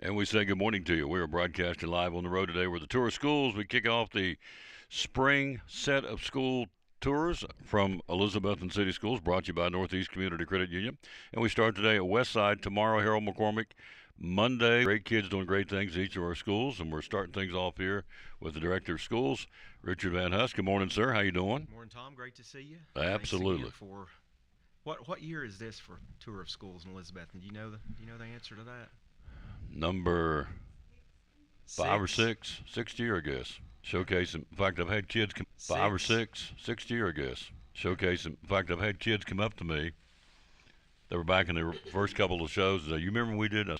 And we say good morning to you. We are broadcasting live on the road today. We're the tour of schools. We kick off the spring set of school tours from Elizabethton City Schools, brought to you by Northeast Community Credit Union. And we start today at Westside, tomorrow Harold McCormick, Monday. Great kids doing great things at each of our schools, and we're starting things off here with the director of schools, Richard Van Husk. Good morning, sir. How you doing? Morning, Tom. Great to see you. Absolutely. Thanks again for what year is this for tour of schools in Elizabethton? Do you know the answer to that? Number 5 or 6, 6th year, I guess. Showcase. In fact, I've had kids come 5 or 6, 6th year, I guess. Showcase. In fact, I've had kids come up to me. They were back in the first couple of shows. You remember when we did a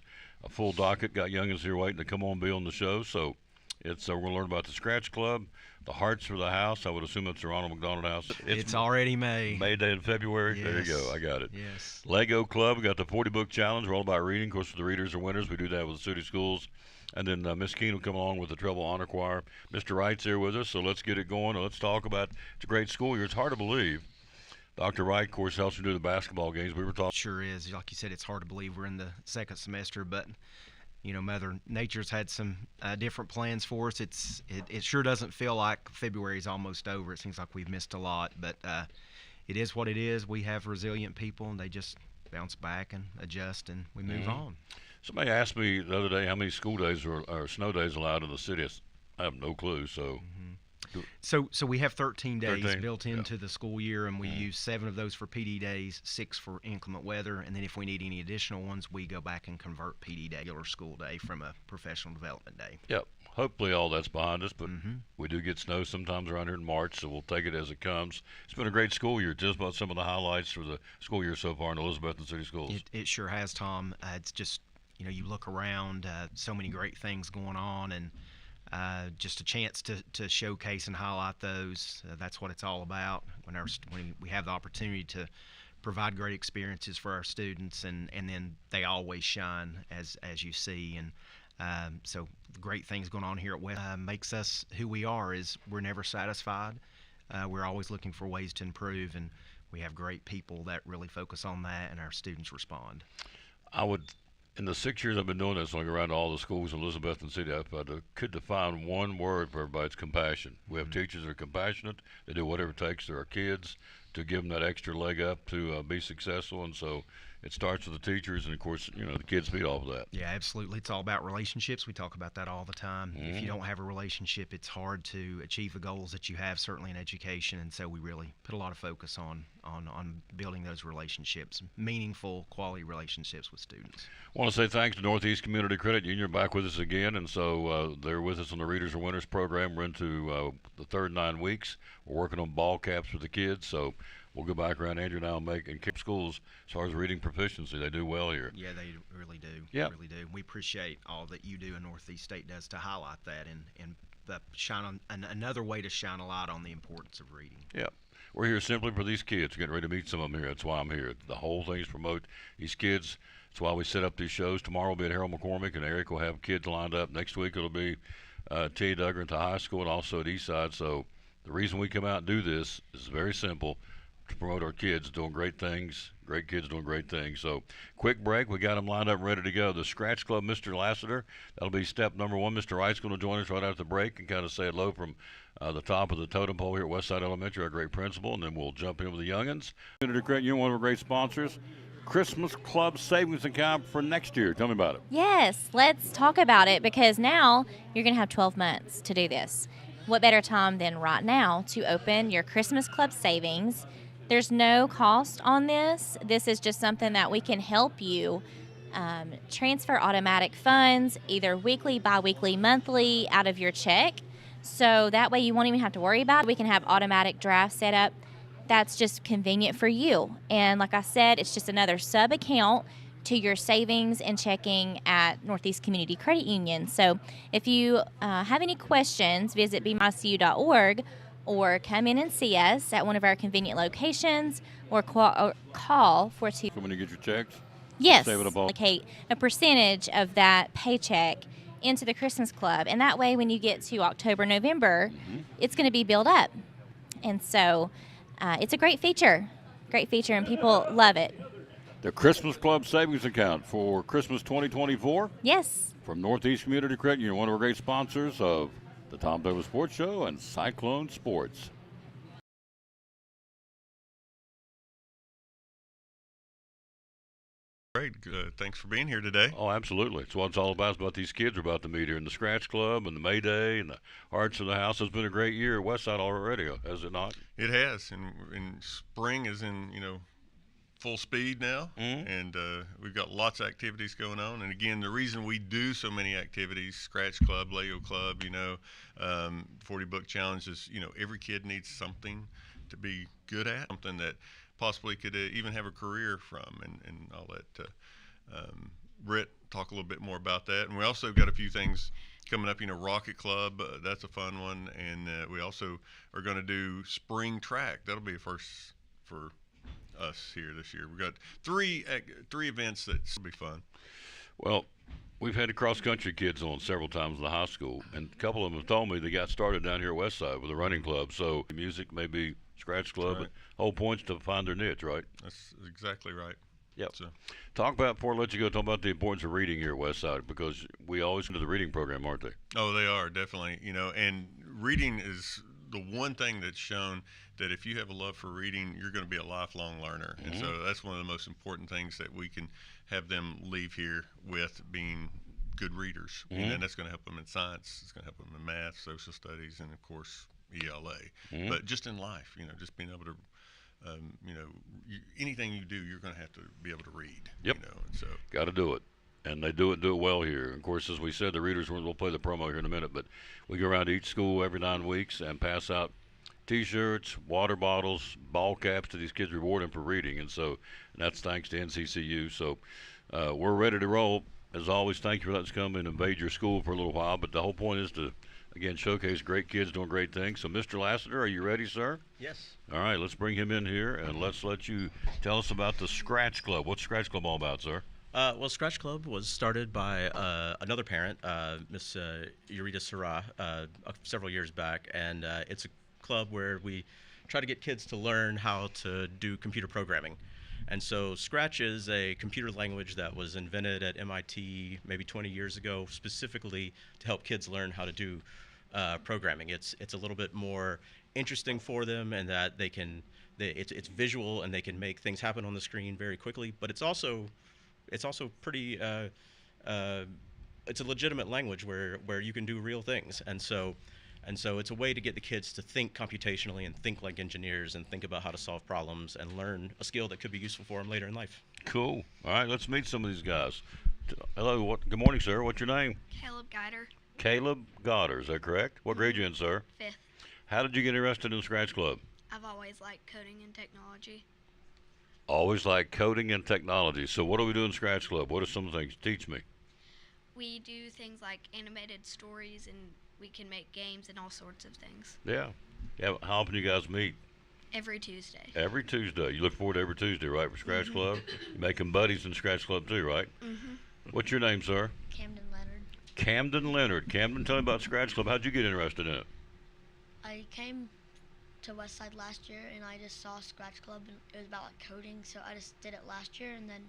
full docket, got youngins here waiting to come on and be on the show. So it's we're going to learn about the Scratch Club, the Hearts for the House. I would assume it's the Ronald McDonald House. It's already May. May Day in February. Yes. There you go. I got it. Yes. Lego Club. We got the 40-book challenge. We're all about reading. Of course, the readers are winners. We do that with the city schools. And then Miss Keene will come along with the Treble Honor Choir. Mr. Wright's here with us, so let's get it going. Let's talk about it's a great school year. It's hard to believe. Dr. Wright, of course, helps you do the basketball games. We were talking. Sure is. Like you said, it's hard to believe we're in the second semester, but Mother Nature's had some different plans for us. It sure doesn't feel like February's almost over. It seems like we've missed a lot, but it is what it is. We have resilient people, and they just bounce back and adjust, and we move on. Somebody asked me the other day how many school days or snow days allowed in the city. I have no clue. So we have 13 days 13, built into the school year, and we use 7 of those for PD days, 6 for inclement weather, and then if we need any additional ones, we go back and convert PD day, regular school day, from a professional development day. Yep. Hopefully all that's behind us, but we do get snow sometimes around here in March, so we'll take it as it comes. It's been a great school year. Just about some of the highlights for the school year so far in Elizabethton City Schools. It sure has, Tom. It's just, you look around, so many great things going on, and just a chance to showcase and highlight those. That's what it's all about. When we have the opportunity to provide great experiences for our students, and then they always shine, as you see. And so great things going on here at West makes us who we are. Is we're never satisfied. We're always looking for ways to improve, and we have great people that really focus on that, and our students respond. In the 6 years I've been doing this, looking around to all the schools in Elizabethton City, if I could define one word for everybody, it's compassion. We have teachers that are compassionate. They do whatever it takes to our kids to give them that extra leg up to be successful. And so it starts with the teachers, and of course, the kids feed off of that. Yeah, absolutely. It's all about relationships. We talk about that all the time. If you don't have a relationship, it's hard to achieve the goals that you have, certainly in education. And so we really put a lot of focus on building those relationships, meaningful, quality relationships with students. I want to say thanks to Northeast Community Credit Union, back with us again. And so they're with us on the Readers and Winners program. We're into the third 9 weeks. We're working on ball caps with the kids. So we'll go back around Andrew now and keep schools as far as reading proficiency. They do well here. Yeah, they really do. Yeah. Really do. We appreciate all that you do and Northeast State does to highlight that and shine on another way to shine a light on the importance of reading. Yeah. We're here simply for these kids. We're getting ready to meet some of them here. That's why I'm here. The whole thing is to promote these kids. That's why we set up these shows. Tomorrow will be at Harold McCormick, and Eric will have kids lined up. Next week it'll be T. Duggar to high school and also at Eastside. So the reason we come out and do this is very simple, to promote our kids doing great things, great kids doing great things. So quick break. We got them lined up and ready to go. The Scratch Club, Mr. Lassiter, that'll be step number 1. Mr. Wright's going to join us right after the break and kind of say hello from the top of the totem pole here at Westside Elementary, our great principal, and then we'll jump in with the youngins. Community Credit Union, one of our great sponsors. Christmas Club Savings Account for next year. Tell me about it. Yes, let's talk about it, because now you're going to have 12 months to do this. What better time than right now to open your Christmas Club savings? There's no cost on this. This is just something that we can help you transfer automatic funds, either weekly, biweekly, monthly, out of your check. So that way you won't even have to worry about it. We can have automatic draft set up. That's just convenient for you. And like I said, it's just another sub-account to your savings and checking at Northeast Community Credit Union. So if you have any questions, visit bmycu.org or come in and see us at one of our convenient locations, or call for two. So when you get your checks? Yes, Save it up all. allocate a percentage of that paycheck into the Christmas Club. And that way when you get to October, November, it's going to be built up. And so it's a great feature, and people love it. The Christmas Club Savings Account for Christmas 2024 Yes. from Northeast Community Credit Union, one of our great sponsors of the Tom Douglas Sports Show and Cyclone Sports. Great. Thanks for being here today. Oh, absolutely. It's what it's all about. It's about these kids are about to meet here in the Scratch Club and the May Day and the Hearts of the House. It's been a great year at Westside already, has it not? It has, and spring is in full speed now, and we've got lots of activities going on. And again, the reason we do so many activities, Scratch Club, Lego Club, 40 book challenge is, every kid needs something to be good at, something that possibly could even have a career from, and I'll let Britt talk a little bit more about that. And we also got a few things coming up, Rocket Club, that's a fun one, and we also are going to do spring track. That'll be a first for us here this year. We've got three events that will be fun. Well, we've had the cross-country kids on several times in the high school, and a couple of them have told me they got started down here at Westside with a running club. So music, maybe Scratch Club, right. Whole point's to find their niche, right? That's exactly right. Yep. So, Talk about, before I let you go, talk about the importance of reading here at Westside, because we always go to the reading program, aren't they? oh, they are definitely, and reading is the one thing that's shown that if you have a love for reading, you're going to be a lifelong learner. And so that's one of the most important things that we can have them leave here with, being good readers. And that's going to help them in science. It's going to help them in math, social studies, and of course ELA. But just in life, just being able to, anything you do, you're going to have to be able to read. Yep. And so Got to do it. And they do it well here. Of course, as we said, the readers, we'll play the promo here in a minute, but we go around to each school every 9 weeks and pass out T-shirts, water bottles, ball caps to these kids, reward them for reading. And so that's thanks to NCCU. So we're ready to roll. As always, thank you for letting us come and invade your school for a little while. But the whole point is to, again, showcase great kids doing great things. So, Mr. Lassiter, are you ready, sir? Yes. All right, let's bring him in here, and let's let you tell us about the Scratch Club. What's Scratch Club all about, sir? Well, Scratch Club was started by another parent, Miss Eurita Sarah, several years back, and it's a club where we try to get kids to learn how to do computer programming. And so Scratch is a computer language that was invented at MIT maybe 20 years ago, specifically to help kids learn how to do programming. It's a little bit more interesting for them, and that it's visual, and they can make things happen on the screen very quickly. But it's also pretty it's a legitimate language where you can do real things, and so it's a way to get the kids to think computationally and think like engineers and think about how to solve problems and learn a skill that could be useful for them later in life. Cool. All right, let's meet some of these guys. Hello. Good morning, sir. What's your name? Caleb Guider, Caleb Goddard. Is that correct? What grade you in, sir? 5th. How did you get interested in the Scratch Club? I've always liked coding and technology. Always like coding and technology. So what do we do in Scratch Club? What are some things? Teach me. We do things like animated stories, and we can make games and all sorts of things. Yeah. How often do you guys meet? Every Tuesday. Every Tuesday. You look forward to every Tuesday, right, for Scratch Club? You're making buddies in Scratch Club too, right? What's your name, sir? Camden Leonard. Camden Leonard. Camden, tell me about Scratch Club. How'd you get interested in it? I came to Westside last year, and I just saw Scratch Club, and it was about like coding, so I just did it last year, and then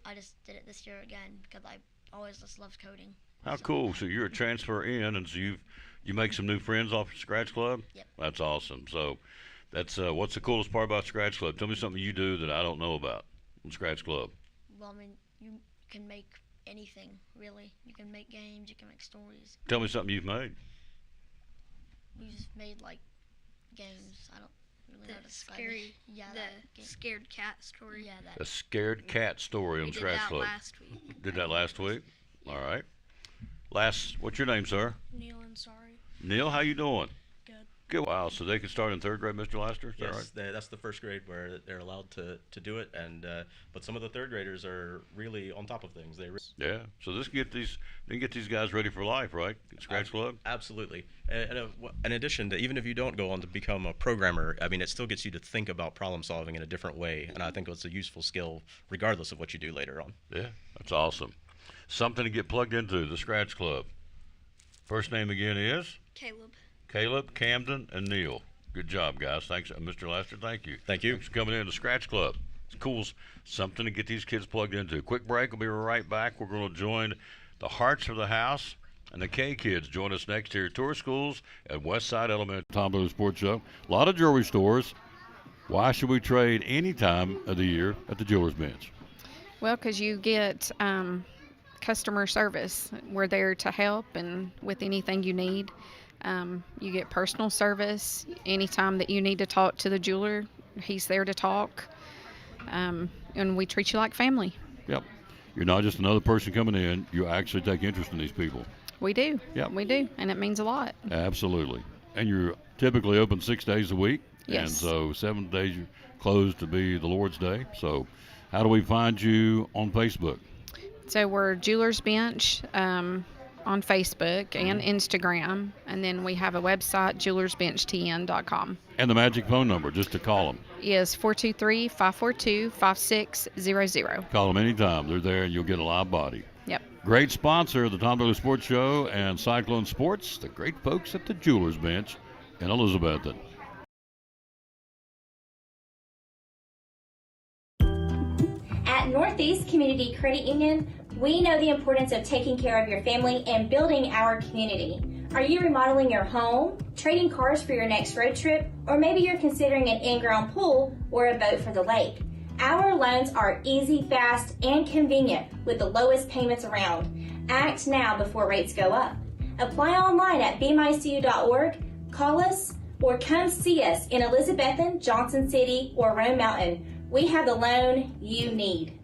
I just did it this year again because I always just loved coding. How cool. So you're a transfer in, and so you make some new friends off of Scratch Club? Yep. That's awesome. So that's what's the coolest part about Scratch Club? Tell me something you do that I don't know about in Scratch Club. Well, I mean, you can make anything, really. You can make games, you can make stories. Tell me something you've made. We just made like games. I don't really know how to describe it. Yeah, that game. Scared cat story. Yeah, A that. scared cat story We on did Scratch that Club. last week. Did that last week? All right. What's your name, sir? Neil and Sorry. Neil, how you doing? Good. Good. Wow, so they could start in 3rd grade, Mr. Laster? Is that Yes, right? that's the first grade where they're allowed to do it, and but some of the third graders are really on top of things. Yeah. So they can get these guys ready for life, right? Scratch Club? Absolutely. And in addition to, even if you don't go on to become a programmer, I mean, it still gets you to think about problem solving in a different way, and I think it's a useful skill regardless of what you do later on. Yeah, that's awesome. Something to get plugged into, the Scratch Club. First name again is? Caleb. Caleb, Camden, and Neil. Good job, guys. Thanks, Mr. Laster. Thank you. Thank you. Thanks for coming in to Scratch Club. cool, something to get these kids plugged into. Quick break. We'll be right back. We're going to join the Hearts of the House and the K Kids. Join us next here at Tour Schools at Westside Elementary. Tom Lewis Sports Show. A lot of jewelry stores. Why should we trade any time of the year at the Jeweler's Bench? Well, because you get customer service. We're there to help and with anything you need. You get personal service. Anytime that you need to talk to the jeweler, he's there to talk. And we treat you like family. Yep. You're not just another person coming in. You actually take interest in these people. We do. Yep. We do. And it means a lot. Absolutely. And you're typically open 6 days a week. Yes. And so 7 days you're closed to be the Lord's Day. So how do we find you on Facebook? So we're Jeweler's Bench on Facebook and Instagram. And then we have a website, jewelersbenchtn.com. And the magic phone number, just to call them. Is 423-542-5600. Call them anytime. They're there and you'll get a live body. Yep. Great sponsor of the Tom Lewis Sports Show and Cyclone Sports, the great folks at the Jeweler's Bench in Elizabethton. At Northeast Community Credit Union, we know the importance of taking care of your family and building our community. Are you remodeling your home, trading cars for your next road trip, or maybe you're considering an in-ground pool or a boat for the lake? Our loans are easy, fast, and convenient with the lowest payments around. Act now before rates go up. Apply online at bmycu.org, call us, or come see us in Elizabethton, Johnson City, or Rome Mountain. We have the loan you need.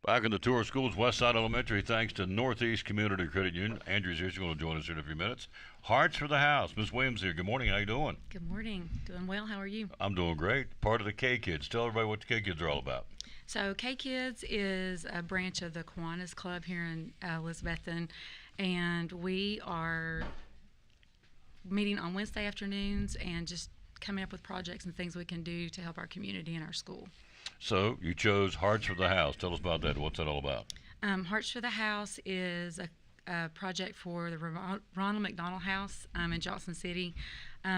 Back in the Tour Schools, Westside Elementary, thanks to Northeast Community Credit Union. Andrew's here. She's going to join us here in a few minutes. Hearts for the House. Ms. Williams here. Good morning. How you doing? Good morning. Doing well. How are you? I'm doing great. Part of the K Kids. Tell everybody what the K Kids are all about. So K Kids is a branch of the Kiwanis Club here in Elizabethton, and we are meeting on Wednesday afternoons and just coming up with projects and things we can do to help our community and our school. So you chose Hearts for the House. Tell us about that. What's that all about? Hearts for the House is a project for the Ronald McDonald House in Johnson City.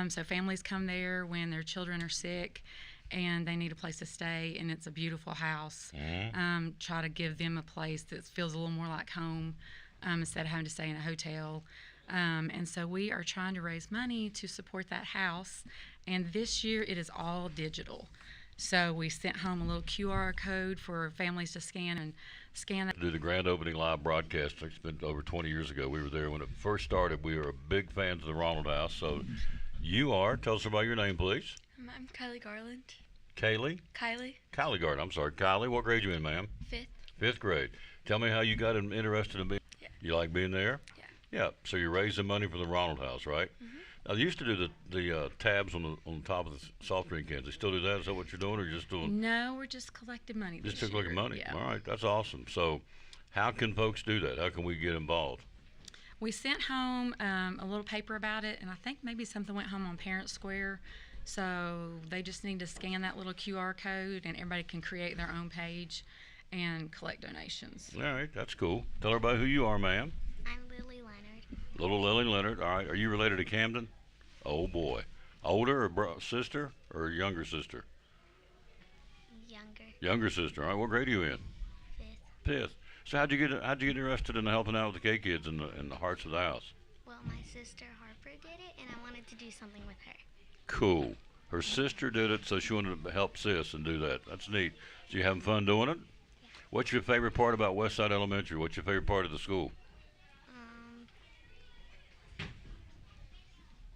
So families come there when their children are sick and they need a place to stay, and it's a beautiful house. Mm-hmm. Try to give them a place that feels a little more like home instead of having to stay in a hotel. And so we are trying to raise money to support that house, and this year it is all digital. So we sent home a little QR code for families to scan that. Do the grand opening live broadcast. It's been over 20 years ago. We were there when it first started. We were big fans of the Ronald House. So you are. Tell us about your name, please. I'm Kylie Garland. Kaylee? Kylie. Kylie Garland. I'm sorry. Kylie, what grade you in, ma'am? Fifth. Fifth grade. Tell me how you got interested in being. Yeah. You like being there? Yeah. Yeah. So you're raising money for the Ronald House, right? Mm-hmm. Now, they used to do the tabs on the top of the soft drink cans. They still do that? Is that what you're doing, or you're just doing? No, we're just collecting money. Just this collecting year. money. Yeah. All right, that's awesome. So, how can folks do that? How can we get involved? We sent home a little paper about it, and I think maybe something went home on Parent Square. So they just need to scan that little QR code, and everybody can create their own page and collect donations. All right, that's cool. Tell everybody who you are, ma'am. I'm Lily Leonard. Little Lily Leonard. All right, are you related to Camden? Oh boy, older or sister or younger sister? Younger. Younger sister. All right, what grade are you in? Fifth. Fifth. So how'd you get interested in helping out with the K Kids and the Hearts of the House? Well, my sister Harper did it, and I wanted to do something with her. Cool. Her sister did it, so she wanted to help sis and do that. That's neat. So you having fun doing it? Yeah. What's your favorite part about Westside Elementary? What's your favorite part of the school?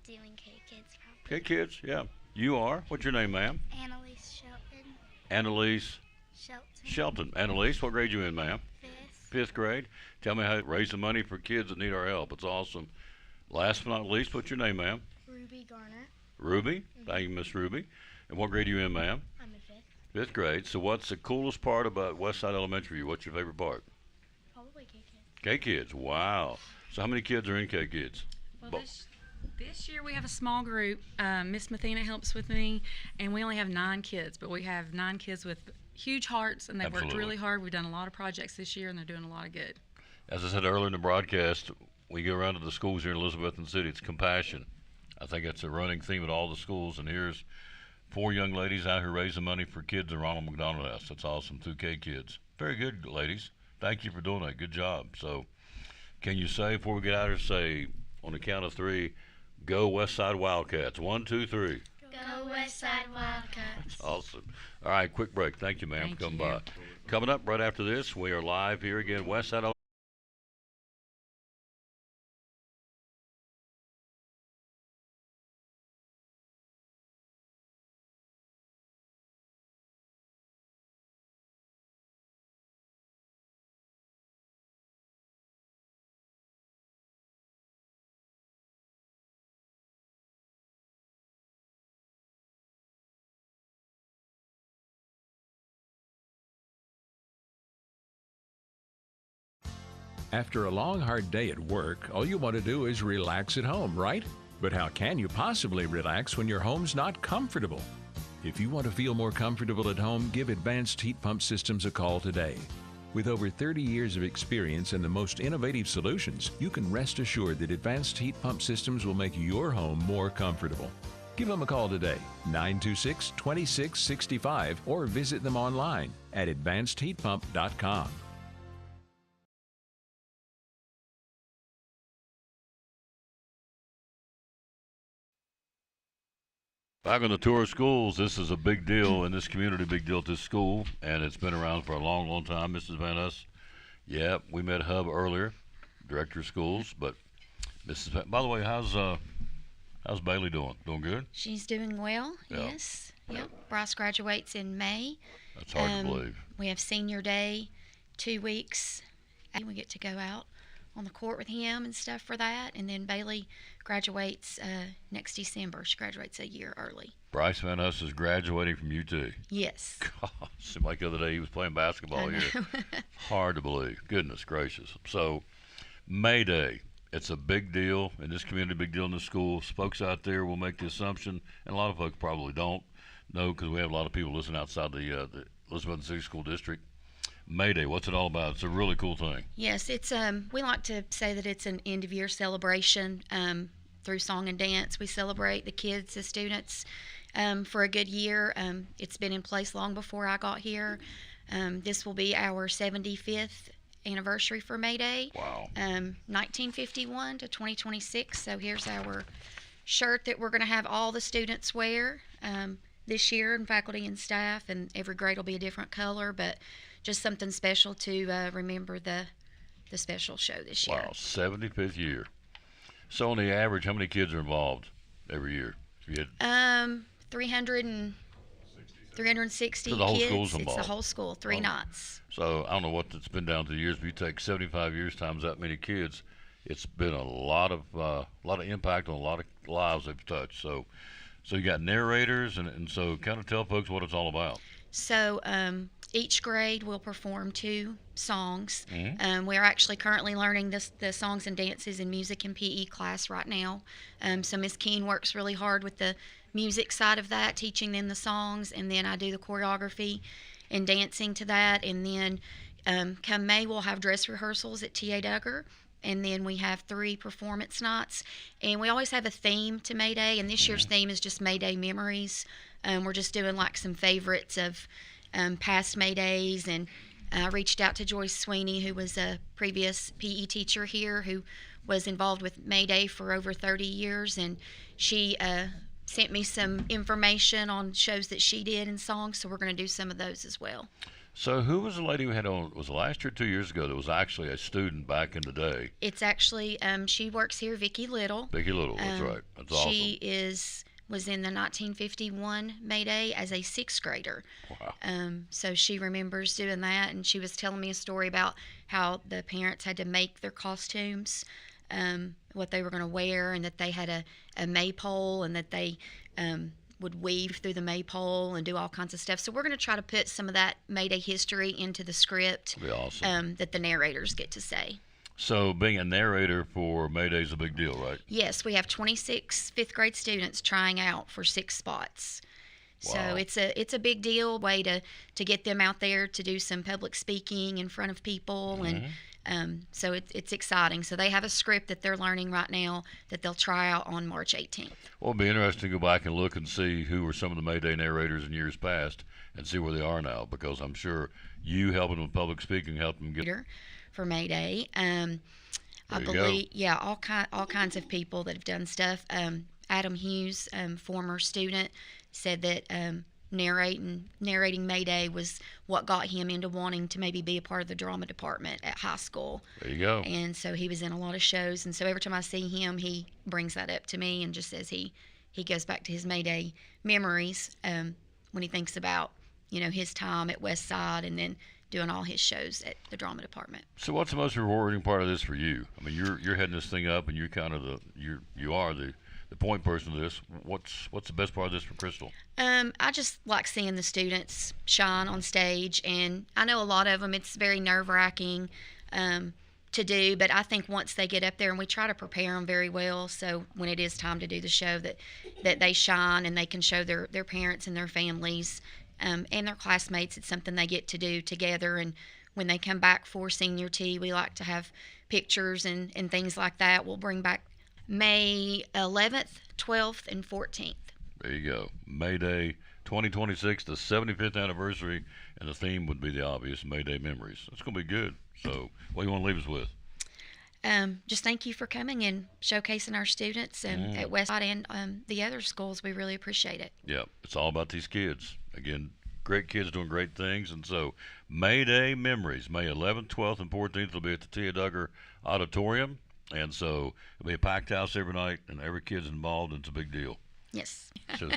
Doing K-Kids probably. K Kids, yeah. You are. What's your name, ma'am? Annalise Shelton. Annalise Shelton. Shelton. Annalise, what grade you in, ma'am? Fifth. Fifth grade. Tell me how to raise the money for kids that need our help. It's awesome. Last but not least, what's your name, ma'am? Ruby Garner. Ruby. Thank you, Miss Ruby. And what grade are you in, ma'am? I'm in fifth. Fifth grade. So what's the coolest part about Westside Elementary? What's your favorite part? Probably K-Kids. K Kids. Wow. So how many kids are in K Kids? Well, this year we have a small group. Miss Mathena helps with me, and we only have 9 kids, but we have 9 kids with huge hearts, and they've worked Absolutely. really hard. We've done a lot of projects this year, and they're doing a lot of good. As I said earlier in the broadcast, we go around to the schools here in Elizabeth City, it's compassion. I think that's a running theme at all the schools. And here's 4 young ladies out here raising money for kids in Ronald McDonald House. That's awesome. 2K kids. Very good, ladies. Thank you for doing that. Good job. So, can you say before we get out here, say on the count of 3, go West Side Wildcats. 1, 2, 3. Go West Side Wildcats. Awesome. All right, quick break. Thank you, ma'am, Thank for coming you. by. Coming up right after this, we are live here again, West Side. After a long, hard day at work, all you want to do is relax at home, right? But how can you possibly relax when your home's not comfortable? If you want to feel more comfortable at home, give Advanced Heat Pump Systems a call today. With over 30 years of experience and the most innovative solutions, you can rest assured that Advanced Heat Pump Systems will make your home more comfortable. Give them a call today, 926-2665, or visit them online at advancedheatpump.com. Back on the tour of schools, this is a big deal in this community, big deal at this school, and it's been around for a long, long time, Mrs. Van Ness. Yeah, we met Hub earlier, director of schools, but Mrs. Van, by the way, how's Bailey doing? Doing good? She's doing well, Yeah. yes. Yep. Bryce graduates in May. That's hard to believe. We have senior day, 2 weeks. And we get to go out on the court with him and stuff for that. And then Bailey graduates next December. She graduates a year early. Bryce Van Ness is graduating from UT. Yes. God, seemed like the other day he was playing basketball I here. know. Hard to believe. Goodness gracious. So, May Day. It's a big deal in this community, big deal in the schools. Folks out there will make the assumption, and a lot of folks probably don't know because we have a lot of people listening outside the Elizabeth City School District. May Day, what's it all about? It's a really cool thing. Yes, it's we like to say that it's an end of year celebration through song and dance. We celebrate the kids, the students for a good year. It's been in place long before I got here. This will be our 75th anniversary for May Day. Wow. 1951 to 2026. So here's our shirt that we're going to have all the students wear this year, and faculty and staff, and every grade will be a different color, but just something special to remember the special show this year. Wow, 75th year. So on the average, how many kids are involved every year? If you had 360 So the whole kids. school's It's the involved. whole school, 3 Oh. nights. So I don't know what it's been down to the years, but you take 75 years times that many kids, it's been a lot of impact on a lot of lives they've touched. So you got narrators, and so kind of tell folks what it's all about. So each grade will perform 2 songs. Mhm. We're actually currently learning the songs and dances in music and PE class right now. So Miss Keene works really hard with the music side of that, teaching them the songs, and then I do the choreography and dancing to that. And then come May, we'll have dress rehearsals at T.A. Duggar. And then we have 3 performance nights. And we always have a theme to May Day, and this year's theme is just May Day memories. We're just doing like some favorites of past May Days. And I reached out to Joyce Sweeney, who was a previous PE teacher here, who was involved with May Day for over 30 years. And she sent me some information on shows that she did and songs, so we're going to do some of those as well. So who was the lady we had on, was it last year or 2 years ago, that was actually a student back in the day? It's actually, she works here, Vicki Little. Vicki Little, that's right. That's awesome. She was in the 1951 May Day as a 6th grader. Wow. So she remembers doing that, and she was telling me a story about how the parents had to make their costumes, what they were going to wear, and that they had a maypole, and that they would weave through the maypole and do all kinds of stuff. So we're going to try to put some of that May Day history into the script. That'd be awesome. That the narrators get to say. So being a narrator for May Day is a big deal, right? Yes, we have 26 5th grade students trying out for 6 spots. So Wow. it's a big deal, way to get them out there to do some public speaking in front of people, Mm-hmm. So it's exciting. So they have a script that they're learning right now that they'll try out on March 18th. Well, it'll be interesting to go back and look and see who were some of the May Day narrators in years past and see where they are now, because I'm sure you helping with public speaking helped them get For May Day. I believe, yeah, all kinds of people that have done stuff. Adam Hughes, former student, said that narrating May Day was what got him into wanting to maybe be a part of the drama department at high school. There you go. And so he was in a lot of shows, and so every time I see him, he brings that up to me and just says he goes back to his May Day memories when he thinks about, you know, his time at West Side and then doing all his shows at the drama department. So what's the most rewarding part of this for you? I mean, you're heading this thing up, and you're kind of you are the point person of this. What's the best part of this for Crystal? I just like seeing the students shine on stage, and I know a lot of them, it's very nerve-wracking to do, but I think once they get up there, and we try to prepare them very well, so when it is time to do the show, that they shine and they can show their parents and their families and their classmates. It's something they get to do together, and when they come back for senior tea, we like to have pictures and things like that. We'll bring back May 11th, 12th, and 14th. There you go. May Day 2026, the 75th anniversary, and the theme would be the obvious, May Day memories. It's going to be good. So what do you want to leave us with? Just thank you for coming and showcasing our students at Westside and the other schools. We really appreciate it. Yeah, it's all about these kids. Again, great kids doing great things. And so May Day memories, May 11th, 12th, and 14th will be at the Tia Duggar Auditorium. And so it'll be a packed house every night, and every kid's involved, and it's a big deal. Yes. So,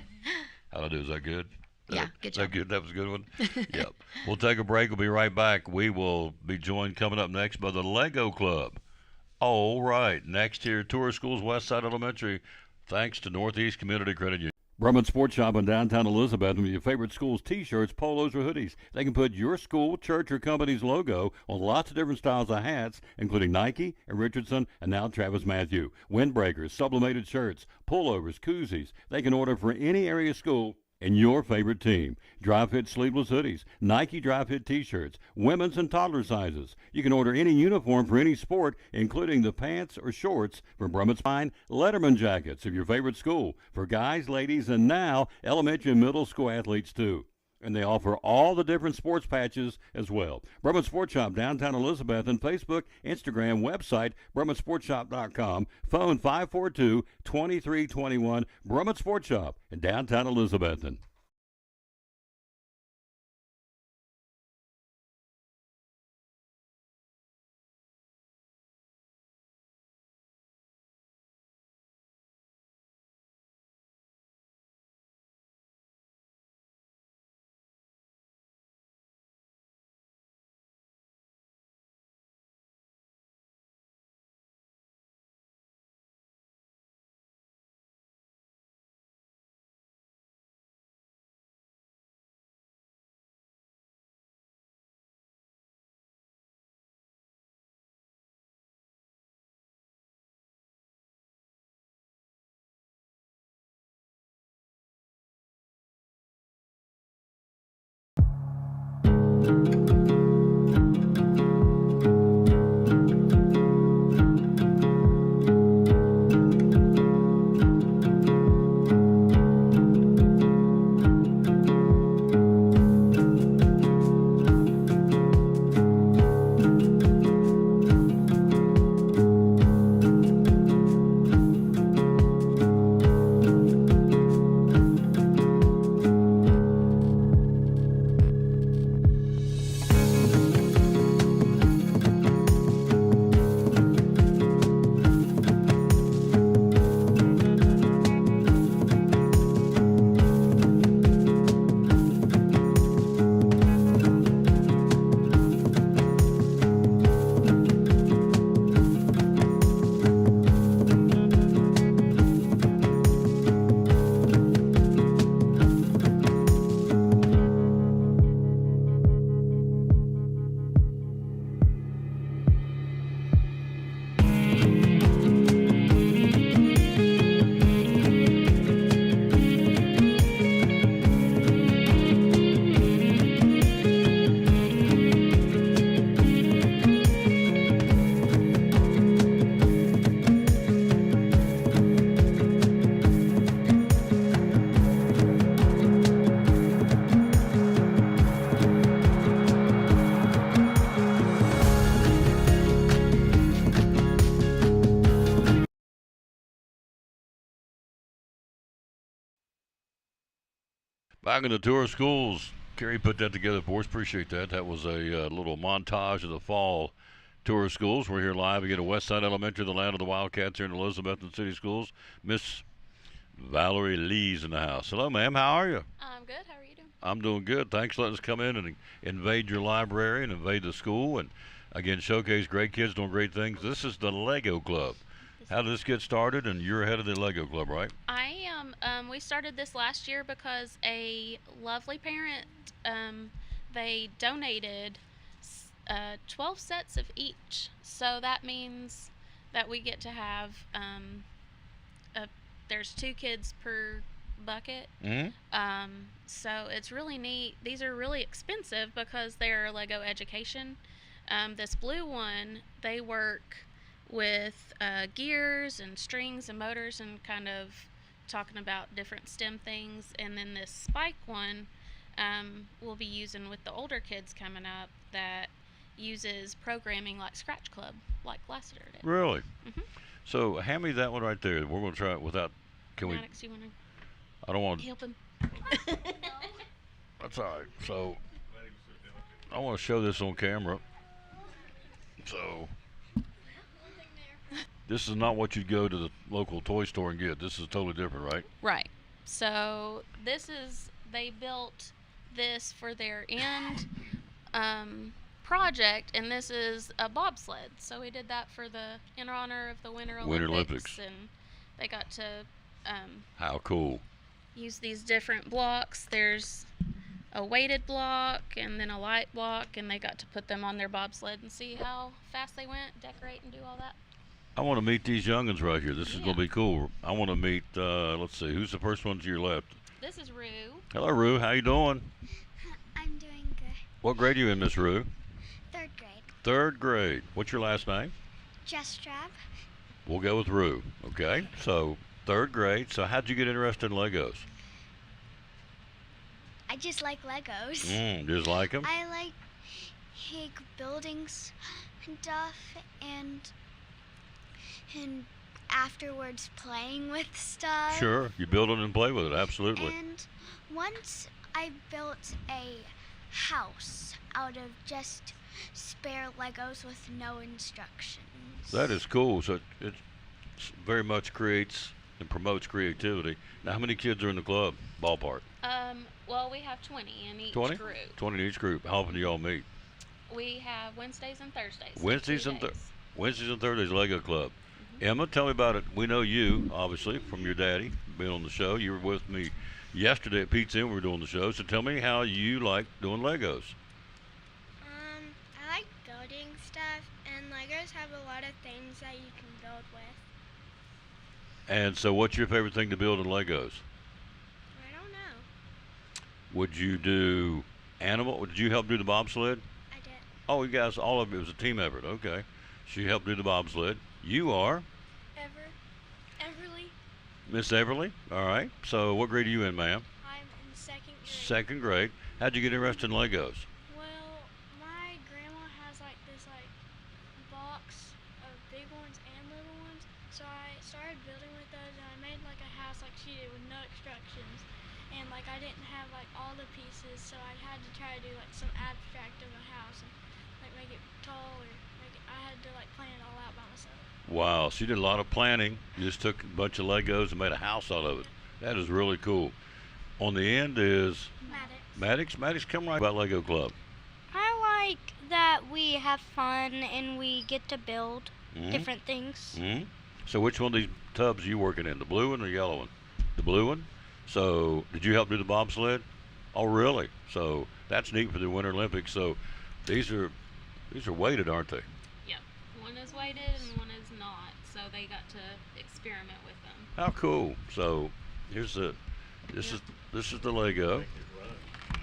how'd I do? Is that good? Yeah, good job. That good? That was a good one? Yep. We'll take a break. We'll be right back. We will be joined coming up next by the Lego Club. All right. Next here, Tour Schools Westside Elementary, thanks to Northeast Community Credit Union. Brumman Sports Shop in downtown Elizabeth with your favorite school's T-shirts, polos, or hoodies. They can put your school, church, or company's logo on lots of different styles of hats, including Nike and Richardson and now Travis Matthew. Windbreakers, sublimated shirts, pullovers, koozies. They can order for any area school and your favorite team. Dry fit sleeveless hoodies, Nike dry fit T-shirts, women's and toddler sizes. You can order any uniform for any sport, including the pants or shorts from Brumman's Fine Letterman jackets of your favorite school for guys, ladies, and now elementary and middle school athletes too. And they offer all the different sports patches as well. Brumman Sports Shop, downtown Elizabeth, and Facebook, Instagram, website, BrummanSportsShop.com, phone 542-2321, Brumman Sports Shop in downtown Elizabethton. Back in the tour of schools, Kerry put that together for us. Appreciate that. That was a little montage of the fall tour of schools. We're here live again at Westside Elementary, the land of the Wildcats here in Elizabethton City Schools. Miss Valerie Lee's in the house. Hello, ma'am. How are you? I'm good. How are you doing? I'm doing good. Thanks for letting us come in and invade your library and invade the school and, again, showcase great kids doing great things. This is the Lego Club. How did this get started? And you're head of the Lego Club, right? I am. We started this last year because a lovely parent, they donated 12 sets of each. So that means that we get to have, there's 2 kids per bucket. Mm-hmm. So it's really neat. These are really expensive because they're Lego education. This blue one, they work with gears and strings and motors and kind of talking about different STEM things. And then this spike one we'll be using with the older kids coming up that uses programming like Scratch Club, like Lassiter did. Really? Mm-hmm. So hand me that one right there. We're going to try it without. Can Maddox, you want to I don't want. help him? That's all right. So I want to show this on camera. So this is not what you'd go to the local toy store and get. This is totally different, right? Right. So this is, they built this for their end project, and this is a bobsled. So we did that for the, in honor of the Winter Olympics. And they got to How cool. use these different blocks. There's a weighted block and then a light block, and they got to put them on their bobsled and see how fast they went, decorate and do all that. I want to meet these youngins right here. This is Yeah. going to be cool. I want to meet, let's see, who's the first one to your left? This is Rue. Hello, Rue. How you doing? I'm doing good. What grade are you in, Miss Rue? 3rd grade. 3rd grade. What's your last name? Jestrab. We'll go with Rue. Okay. So 3rd grade. So how'd you get interested in Legos? I just like Legos. Just like them? I like buildings and stuff, and afterwards playing with stuff. Sure. You build it and play with it. Absolutely. And once I built a house out of just spare Legos with no instructions. That is cool. So it very much creates and promotes creativity. Now, how many kids are in the club? Ballpark. Well, we have 20 in each 20? group. 20 in each group. How often do y'all meet? We have Wednesdays and Thursdays. so Wednesdays 2 and days. Wednesdays and Thursdays Lego Club. Emma, tell me about it. We know you, obviously, from your daddy being on the show. You were with me yesterday at Pete's Inn. We were doing the show. So tell me how you like doing Legos. I like building stuff, and Legos have a lot of things that you can build with. And so what's your favorite thing to build in Legos? I don't know. Would you do animal? Did you help do the bobsled? I did. Oh, you guys, all of it was a team effort. Okay. She helped do the bobsled. You are? Everly. Miss Everly? All right. So what grade are you in, ma'am? I'm in 2nd grade. 2nd grade. How'd you get interested in Legos? Well, my grandma has this box of big ones and little ones, so I started building with those, and I made a house like she did with no instructions, and I didn't have all the pieces, so I had to try to do some abstract of a house and make it tall, or I had to plan it all out by myself. Wow. So you did a lot of planning. You just took a bunch of Legos and made a house out of it. That is really cool. On the end is Maddox. Maddox, come right about Lego Club. I like that we have fun and we get to build different things. Mm-hmm. So which one of these tubs are you working in? The blue one or the yellow one? The blue one? So did you help do the bobsled? Oh, really? So that's neat for the Winter Olympics. So these are weighted, aren't they? Yep. One is weighted and one is not, so they got to experiment with them. How cool. So here's this is the Lego.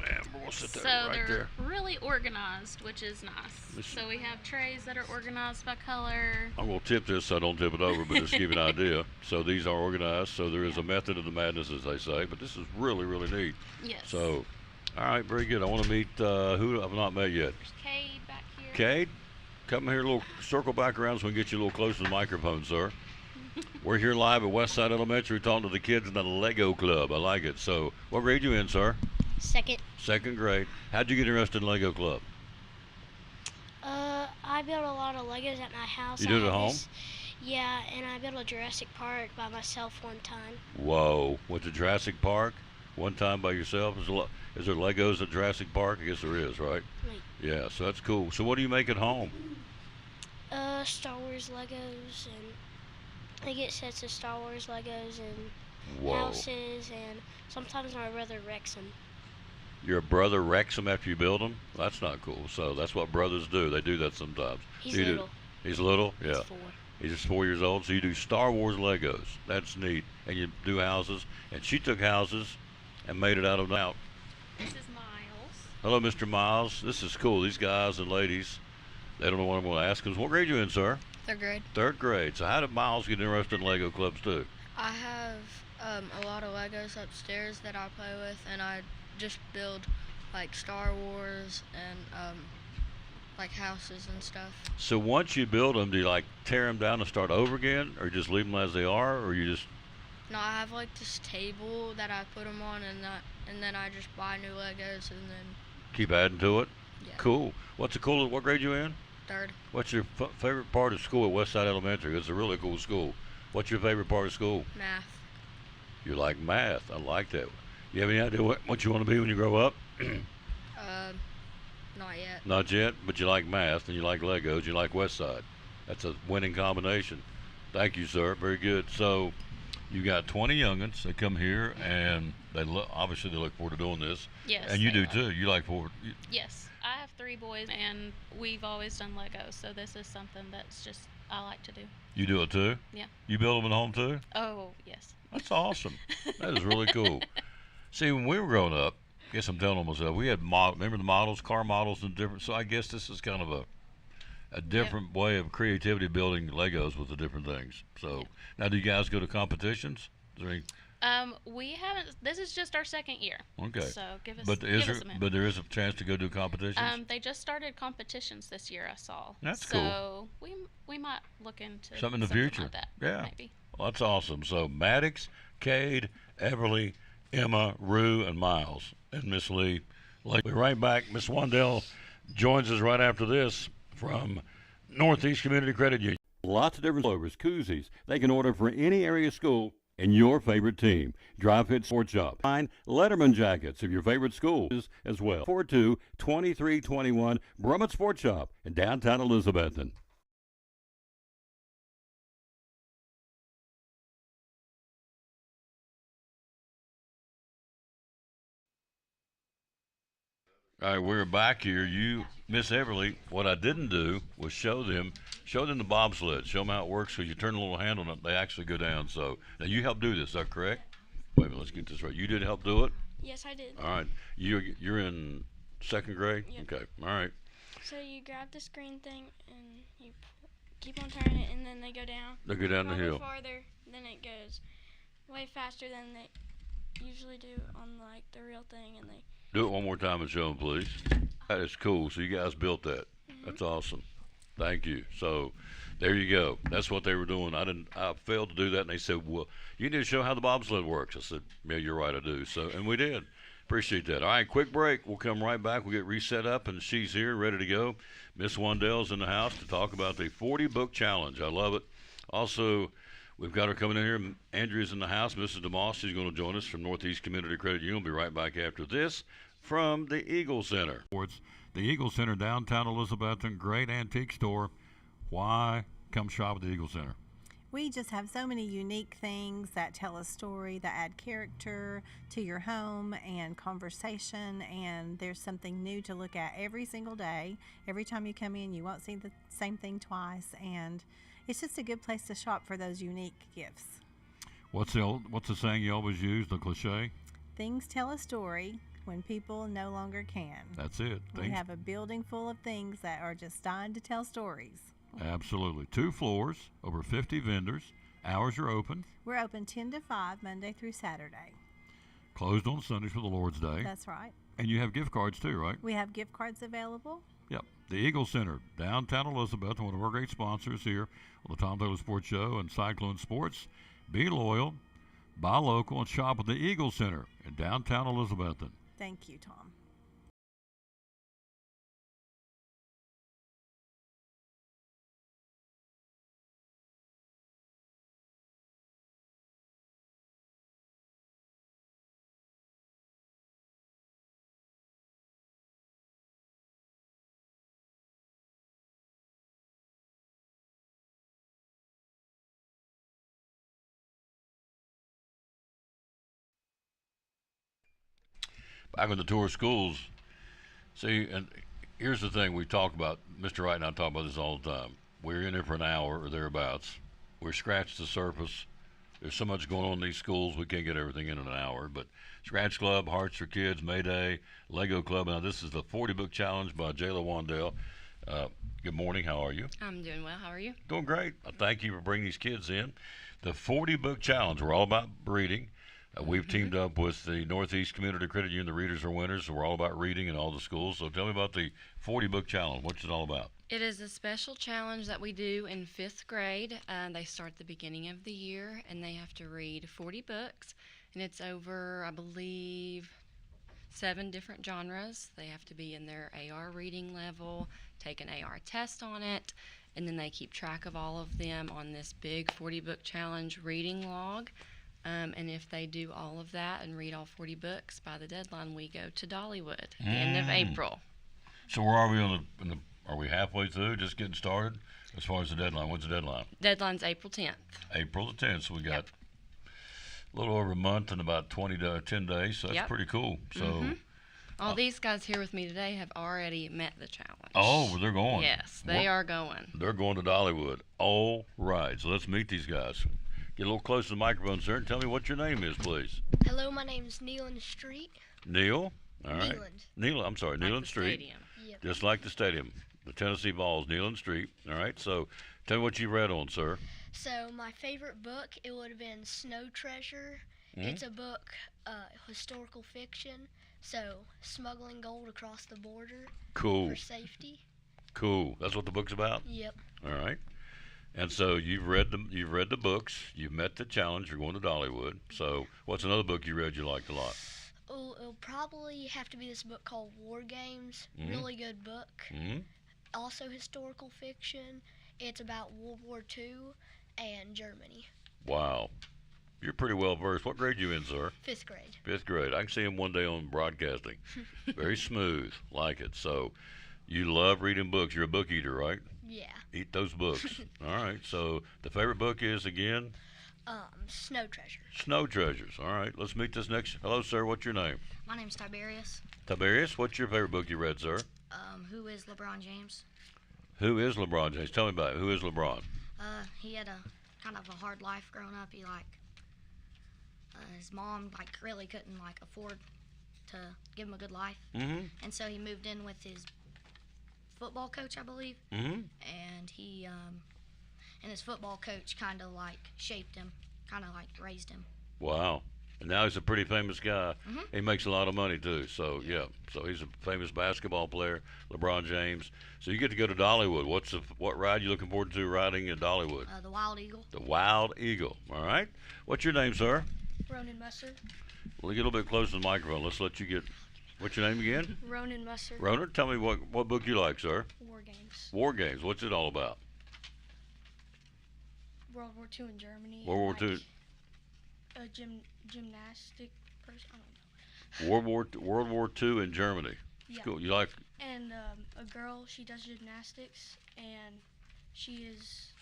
Man, we'll sit there So right they're there. really organized, which is nice. So we have trays that are organized by color. I'm going to tip this so I don't tip it over, but just to give you an idea. So these are organized, so there is a method of the madness, as they say, but this is really, really neat. Yes. So, all right, very good. I want to meet who I've not met yet. There's Cade back here. Cade, come here, a little circle back around so we can get you a little closer to the microphone, sir. We're here live at Westside Elementary talking to the kids in the Lego Club. I like it. So, what grade you in, sir? Second. Second grade. How'd you get interested in Lego Club? I built a lot of Legos at my house. You did it at home? Yeah, and I built a Jurassic Park by myself one time. Whoa. Went to Jurassic Park one time by yourself? Is there Legos at Jurassic Park? I guess there is, right? Right. Yeah, so that's cool. So what do you make at home? Star Wars Legos, and I get sets of Star Wars Legos and Whoa. houses, and sometimes my brother wrecks them. Your brother wrecks them after you build them? That's not cool. So that's what brothers do. They do that sometimes. He's You do- little. He's little? Yeah. He's 4. He's just 4 years old. So you do Star Wars Legos. That's neat. And you do houses. And she took houses and made it out of out. This is Miles. Hello, Mr. Miles. This is cool. These guys and ladies, they don't know what I'm going to ask us. What grade you in, sir? 3rd grade. 3rd grade. So how did Miles get interested in Lego clubs too? I have a lot of Legos upstairs that I play with, and I just build like Star Wars and like houses and stuff. So once you build them, do you like tear them down and start over again, or just leave them as they are, or you just? No, I have like this table that I put them on, and then I just buy new Legos and then. Keep adding to it? Yeah. Cool. What's the coolest? What grade you in? 3rd. What's your favorite part of school at Westside Elementary? It's a really cool school. What's your favorite part of school? Math. You like math. I like that. You have any idea what you want to be when you grow up? Not yet. Not yet, but you like math and you like Legos. You like Westside. That's a winning combination. Thank you, sir. Very good. So you got 20 youngins. They come here and obviously they look forward to doing this. Yes. And you they do love too. You like forward. Yes. I have 3 boys, and we've always done Legos, so this is something that's just I like to do. You do it too? Yeah. You build them at home too? Oh, yes. That's awesome. That is really cool. See, when we were growing up, I guess I'm telling on myself, we had remember the models, car models and different. So I guess this is kind of a different way of creativity building Legos with the different things. So now, do you guys go to competitions? Is there any? We haven't. This is just our 2nd year. Okay. So give us. But give us a minute. but there is a chance to go do competitions. They just started competitions this year. I saw. That's cool. cool. So we might look into Something in the future. like that. Yeah. Maybe. Well, that's awesome. So Maddox, Cade, Everly, Emma, Rue, and Miles, and Miss Lee. We'll be right back. Miss Wandell joins us right after this from Northeast Community Credit Union. Lots of different flavors, koozies. They can order for any area school and your favorite team. Drive Fit Sports Shop. Find Letterman jackets of your favorite schools as well. 42-2321 Brummett Sports Shop in downtown Elizabethton. All right, we're back here. You, Miss Everly, what I didn't do was show them the bobsled, show them how it works. So you turn a little handle on it, they actually go down. So now you helped do this, is that correct? Wait a minute, let's get this right. You did help do it? Yes, I did. All right. You're in 2nd grade? Yep. Okay, all right. So you grab the screen thing and you keep on turning it, and then they go down. They go down the Probably hill. farther, then it goes way faster than they usually do on like the real thing, and they. Do it one more time and show them, please. That is cool. So you guys built that. That's awesome. Thank you. So there you go. That's what they were doing. I failed to do that, and they said, well, you need to show how the bobsled works. I said, yeah, you're right, I do. So, and we did. Appreciate that. All right, quick break. We'll come right back. We'll get reset up, and she's here, ready to go. Miss Wandell's in the house to talk about the 40-book challenge. I love it. Also, we've got her coming in here. Andrea's in the house. Mrs. DeMoss, she's going to join us from Northeast Community Credit Union. We'll be right back after this from the Eagle Center. The Eagle Center, downtown Elizabethton, great antique store. Why come shop at the Eagle Center? We just have so many unique things that tell a story, that add character to your home and conversation, and there's something new to look at every single day. Every time you come in, you won't see the same thing twice, and it's just a good place to shop for those unique gifts. What's the saying you always use, the cliche? Things tell a story when people no longer can. That's it. We have a building full of things that are just dying to tell stories. Absolutely. 2 floors, over 50 vendors. Hours are open. We're open 10 to 5 Monday through Saturday. Closed on Sundays for the Lord's Day. That's right. And you have gift cards too, right? We have gift cards available. Yep. The Eagle Center, downtown Elizabeth, one of our great sponsors here on the Tom Taylor Sports Show and Cyclone Sports. Be loyal, buy local, and shop at the Eagle Center in downtown Elizabethton. Thank you, Tom. Back on the tour of schools, see, and here's the thing we talk about, Mr. Wright and I talk about this all the time. We're in there for an hour or thereabouts. We're scratched the surface. There's so much going on in these schools, we can't get everything in an hour. But Scratch Club, Hearts for Kids, Mayday, Lego Club. Now, this is the 40 Book Challenge by Jayla Wandell. Good morning. How are you? I'm doing well. How are you? Doing great. Thank you for bringing these kids in. The 40 Book Challenge. We're all about reading. We've teamed up with the Northeast Community Credit Union. The readers are winners, so we're all about reading in all the schools. So tell me about the 40 Book Challenge. What's it all about? It is a special challenge that we do in 5th grade. They start the beginning of the year, and they have to read 40 books. And it's over, I believe, 7 different genres. They have to be in their AR reading level, take an AR test on it, and then they keep track of all of them on this big 40 Book Challenge reading log. And if they do all of that and read all 40 books, by the deadline, we go to Dollywood at the end of April. So where are we are we halfway through, just getting started? As far as the deadline, what's the deadline? Deadline's April 10th. April the 10th, so we got a little over a month and about 10 days, so that's pretty cool. So all these guys here with me today have already met the challenge. Oh, well, they're going. Yes, they are going. They're going to Dollywood. All right, so let's meet these guys. Get a little close to the microphone, sir, and tell me what your name is, please. Hello, my name is Neeland Street. Neil? All right. I'm sorry, like Neyland Street. Stadium. Yep. Just like the stadium. The Tennessee Vols, Neyland Street. All right, so tell me what you read on, sir. So my favorite book, it would have been Snow Treasure. It's a book, historical fiction. So smuggling gold across the border. Cool. For safety. Cool. That's what the book's about? Yep. All right. And so you've read the books, you've met the challenge, you're going to Dollywood. So what's another book you read you liked a lot? Oh, it'll probably have to be this book called War Games. Really good book. Also historical fiction. It's about World War II and Germany. Wow. You're pretty well versed. What grade you in, sir? 5th grade. 5th grade. I can see him one day on broadcasting. Very smooth. Like it. So you love reading books. You're a book eater, right? Yeah. Eat those books. All right. So the favorite book is, again? Snow Treasure. Snow Treasures. All right. Let's meet this next. Hello, sir. What's your name? My name's Tiberius. Tiberius, what's your favorite book you read, sir? Who is LeBron James? Who is LeBron James? Tell me about it. Who is LeBron? He had a kind of a hard life growing up. He his mom really couldn't afford to give him a good life. And so he moved in with his football coach, I believe. And he and his football coach kind of shaped him, kind of raised him. Wow. And now he's a pretty famous guy. He makes a lot of money too. So yeah, so he's a famous basketball player, LeBron James. So you get to go to Dollywood. What ride you looking forward to riding in Dollywood? The Wild Eagle. The Wild Eagle. All right. What's your name, sir? Ronan Musser. Well, get a little bit closer to the microphone. Let's let you get. What's your name again? Ronan Musser. Ronan, tell me what book you like, sir. War Games. War Games. What's it all about? World War II in Germany. World War II. A gymnastic person. I don't know. World War II in Germany. Yeah. Cool. You like? And a girl, she does gymnastics, and she is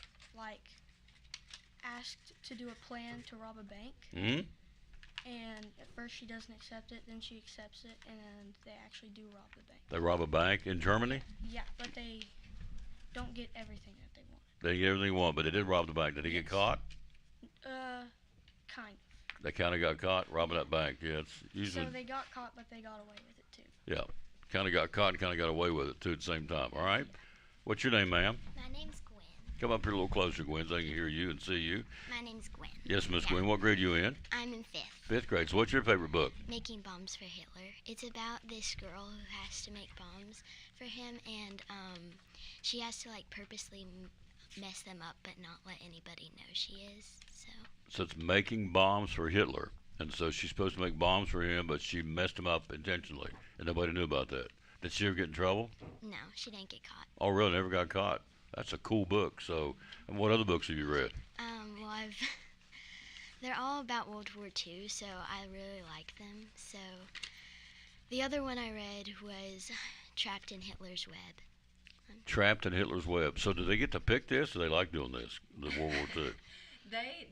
asked to do a plan to rob a bank. And at first she doesn't accept it, then she accepts it, and they actually do rob the bank. They rob a bank in Germany? Yeah, but they don't get everything that they want. They get everything they want, but they did rob the bank. Did he get caught? Kind of. They kind of got caught robbing that bank. Yeah, it's usually. So they got caught, but they got away with it too. Yeah, kind of got caught and kind of got away with it too at the same time. All right. What's your name, ma'am? My name's Gwen. Come up here a little closer, Gwen, so I can hear you and see you. My name's Gwen. Yes, Miss Gwen. What grade you in? I'm in 5th. 5th grade. So what's your favorite book? Making Bombs for Hitler. It's about this girl who has to make bombs for him, and she has to purposely mess them up, but not let anybody know she is. So it's Making Bombs for Hitler. And so she's supposed to make bombs for him, but she messed him up intentionally, and nobody knew about that. Did she ever get in trouble? No, she didn't get caught. Oh, really? Never got caught. That's a cool book. So, and what other books have you read? Well, they're all about World War II, so I really like them. So, the other one I read was Trapped in Hitler's Web. Trapped in Hitler's Web. So, do they get to pick this, or they like doing this, the World War II?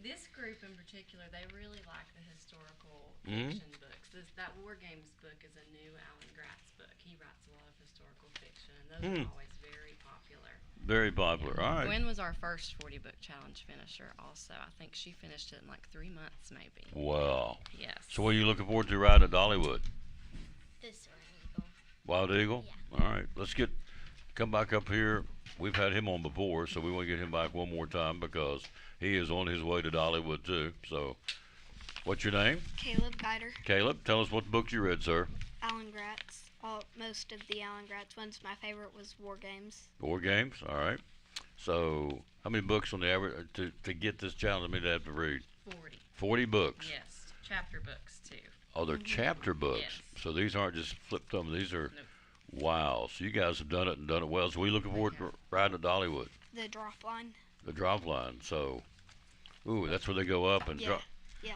This group in particular, they really like the historical Mhm. fiction books. That War Games book is a new Alan Gratz book. He writes a lot of historical fiction, and those are always very popular. Very popular. All right. Gwen was our first 40 book challenge finisher also. I think she finished it in like 3 months maybe. Wow. Yes. So, what are you looking forward to riding at Dollywood? This one, Wild Eagle? Yeah. All right. Let's come back up here. We've had him on before, so we want to get him back one more time because he is on his way to Dollywood too. So, what's your name? Caleb Guider. Caleb, tell us what books you read, sir. Alan Gratz. Most of the Alan Gratz ones. My favorite was War Games. War Games. All right. So, how many books on the average to get this challenge? I mean, to have to read 40. 40 books. Yes, chapter books too. Oh, they're chapter books. Yes. So these aren't just flipped them. These are. Wow. So you guys have done it and done it well. So we looking forward to riding at Dollywood. The drop line. The drop line. So, ooh, that's where they go up and drop. Yeah.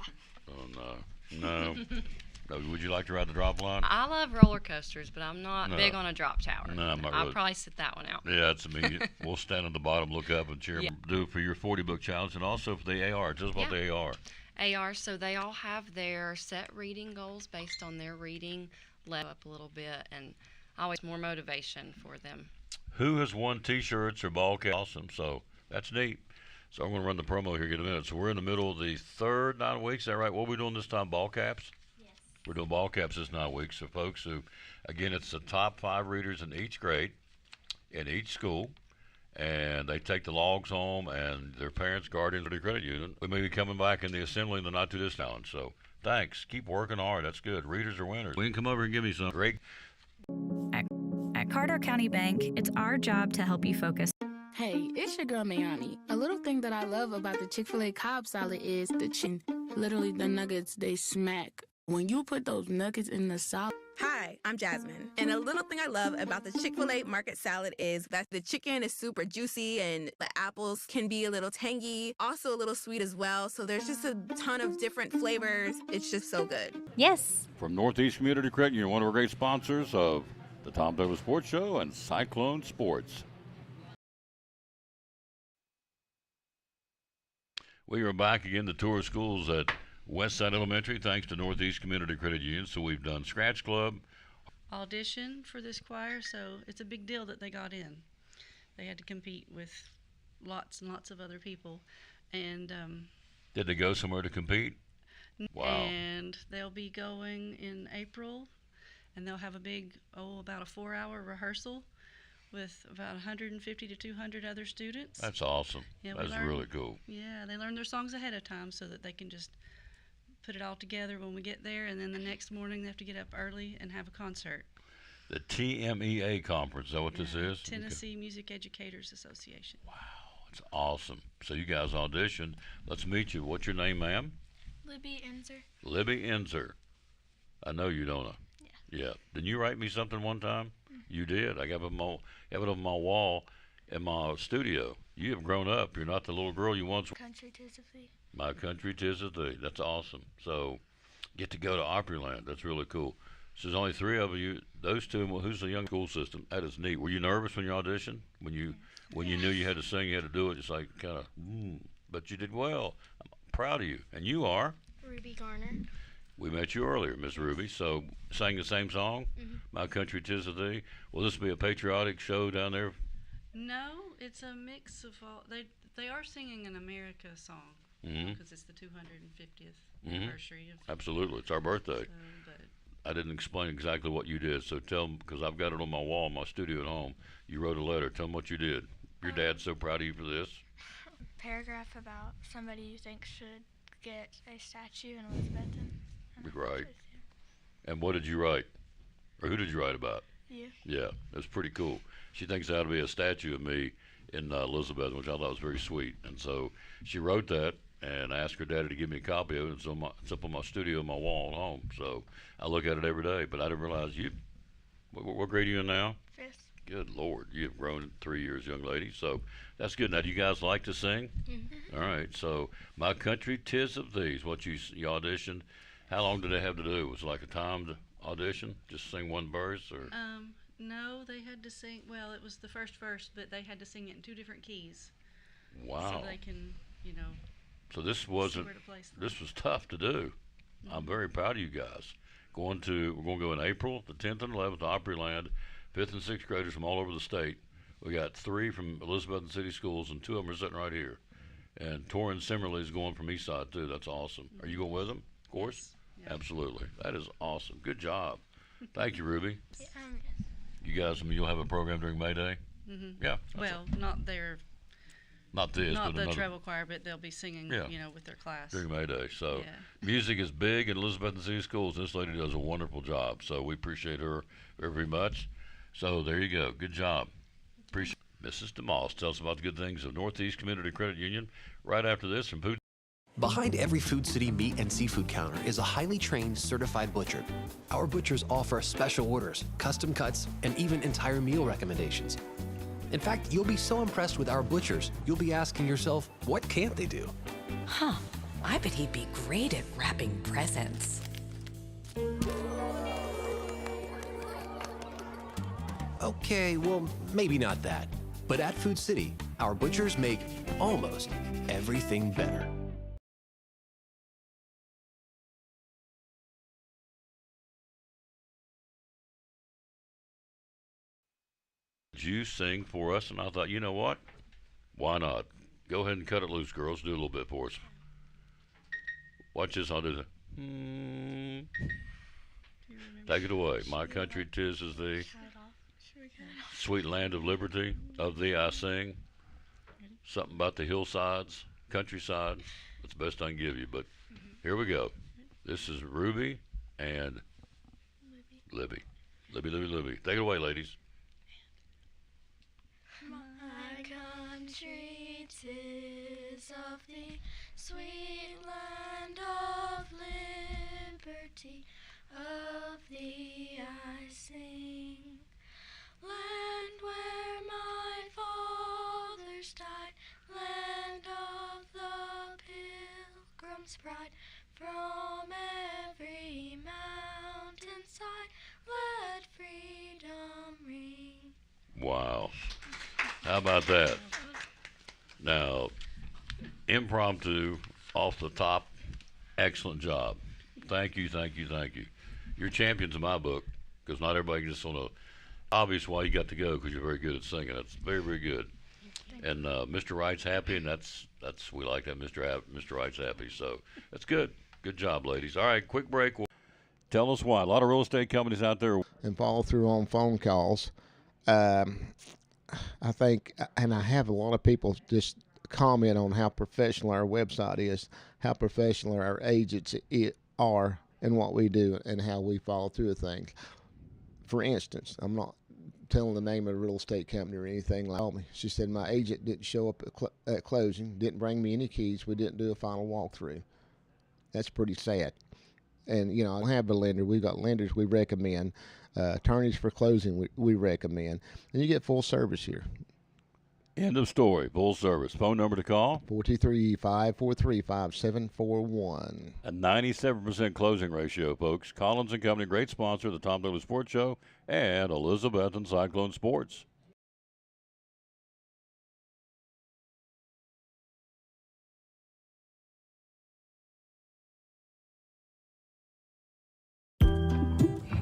Oh no, no. No. Would you like to ride the drop line? I love roller coasters, but I'm not No. big on a drop tower. No, I'm not I'll really. probably sit that one out. Yeah, it's immediate. We'll stand on the bottom, look up, and cheer. Yeah. Do it for your 40 book challenge and also for the AR. Tell us about the AR. AR, so they all have their set reading goals based on their reading level up a little bit, and always more motivation for them. Who has won T-shirts or ball caps? Awesome. So that's neat. So I'm going to run the promo here in a minute. So we're in the middle of the third 9 weeks. Is that right? What are we doing this time? Ball caps? Yes. We're doing ball caps this 9 weeks. So folks who, again, it's the top 5 readers in each grade, in each school. And they take the logs home, and their parents, guardians, or their credit union. We may be coming back in the assembly in the not too distant challenge. So thanks. Keep working hard. That's good. Readers are winners. We can come over and give me some. Great. At Carter County Bank, it's our job to help you focus. Hey, it's your girl Mayani. A little thing that I love about the Chick-fil-A Cobb salad is the chin. Literally, the nuggets, they smack. When you put those nuggets in the salad. Hi, I'm Jasmine. And a little thing I love about the Chick-fil-A market salad is that the chicken is super juicy and the apples can be a little tangy, also a little sweet as well. So there's just a ton of different flavors. It's just so good. Yes. From Northeast Community Credit Union, one of our great sponsors of the Tom Douglas Sports Show and Cyclone Sports. We are back again to tour schools at Westside Elementary, thanks to Northeast Community Credit Union. So we've done Scratch Club. Audition for this choir, so it's a big deal that they got in. They had to compete with lots and lots of other people, and Did they go somewhere to compete? Wow. And they'll be going in April, and they'll have a big, about a 4-hour rehearsal with about 150 to 200 other students. That's awesome. Yeah, That's really cool. Yeah, they learn their songs ahead of time so that they can just put it all together when we get there, and then the next morning they have to get up early and have a concert. The TMEA conference, is that what this is? Tennessee Music Educators Association. Wow, it's awesome. So you guys auditioned. Let's meet you. What's your name, ma'am? Libby Enzer. Libby Enzer. I know you, don't I? Yeah. Didn't you write me something one time? You did. I have it on my wall in my studio. You have grown up. You're not the little girl you once were. Country tis of thee. My country tis of thee. That's awesome. So get to go to Opryland. That's really cool. So there's only 3 of you. Those 2. Well, who's the young school system? That is neat. Were you nervous when you auditioned? When you knew you had to sing, you had to do it. It's like kind of, but you did well. I'm proud of you. And you are? Ruby Garner. We met you earlier, Miss Ruby. So sang the same song, My Country Tis of Thee. Will this be a patriotic show down there? No, it's a mix of all. They are singing an America song because it's the 250th anniversary of. Absolutely, it's our birthday. So, but I didn't explain exactly what you did, so tell them, because I've got it on my wall in my studio at home. You wrote a letter. Tell them what you did. Your dad's so proud of you for this. Paragraph about somebody you think should get a statue in Elizabethton. Right. And what did you write? Or who did you write about? You. Yeah, that's pretty cool. She thinks there ought to be a statue of me in Elizabeth, which I thought was very sweet. And so she wrote that, and I asked her daddy to give me a copy of it. It's up on my studio in my wall at home. So I look at it every day. But I didn't realize you. What grade are you in now? Fifth. Good Lord, you've grown in 3 years, young lady. So that's good. Now, do you guys like to sing? Mm-hmm. All right. So, My Country, 'Tis of These. What you auditioned? How long did they have to do? Was it like a timed audition? Just sing one verse, or? No, they had to sing. Well, it was the first verse, but they had to sing it in 2 different keys. Wow. So they can, So this see wasn't. where to place them. This was tough to do. I'm very proud of you guys. We're going to go in April, the 10th and 11th, to Opryland. 5th and 6th graders from all over the state. We got 3 from Elizabethton City Schools, and 2 of them are sitting right here. And Torrin Simmerly is going from Eastside too. That's awesome. Are you going with them? Of course. Yes. Yeah. Absolutely. That is awesome. Good job. Thank you, Ruby. Yes. You guys, you'll have a program during May Day. Mm-hmm. Yeah. Well, not their. Not this, Not but the another. treble choir, but they'll be singing, with their class. During May Day. So Yeah. music is big in Elizabethton City Schools. This lady does a wonderful job. So we appreciate her very much. So there you go. Good job. Appreciate Mrs. DeMoss. Tell us about the good things of Northeast Community Credit Union right after this from Food. Behind every Food City meat and seafood counter is a highly trained, certified butcher. Our butchers offer special orders, custom cuts, and even entire meal recommendations. In fact, you'll be so impressed with our butchers, you'll be asking yourself, what can't they do? Huh, I bet he'd be great at wrapping presents. Okay, well, maybe not that. But at Food City, our butchers make almost everything better. You sing for us, and I thought, you know what? Why not? Go ahead and cut it loose, girls. Do a little bit for us. Watch this. I'll do the. Take it away. My country, 'tis is thee. Sweet land of liberty, of thee I sing. Something about the hillsides, countryside. That's the best I can give you, but here we go. This is Ruby and Libby. Libby. Take it away, ladies. My country, 'tis of thee, sweet land of liberty, of thee I sing. Land where my fathers died, land of the pilgrim's pride, from every mountainside, let freedom ring. Wow. How about that? Now, impromptu, off the top, excellent job. Thank you. You're champions in my book, because not everybody can just obvious why you got to go, because you're very good at singing. That's very good. And Mr. Wright's happy, and that's we like that. Mr. Wright's happy, so that's good. Good job, ladies. All right, quick break. Tell us why. A lot of real estate companies out there and follow through on phone calls. I think, and I have a lot of people just comment on how professional our website is, how professional our agents are, and what we do, and how we follow through with things. For instance, I'm not telling the name of a real estate company or anything like me. She said my agent didn't show up at closing, didn't bring me any keys. We didn't do a final walkthrough. That's pretty sad. And, I don't have a lender. We've got lenders we recommend. Attorneys for closing we recommend. And you get full service here. End of story. Full service. Phone number to call? 423-543-5741. A 97% closing ratio, folks. Collins and Company, great sponsor of the Tom Douglas Sports Show and Elizabethton Cyclone Sports.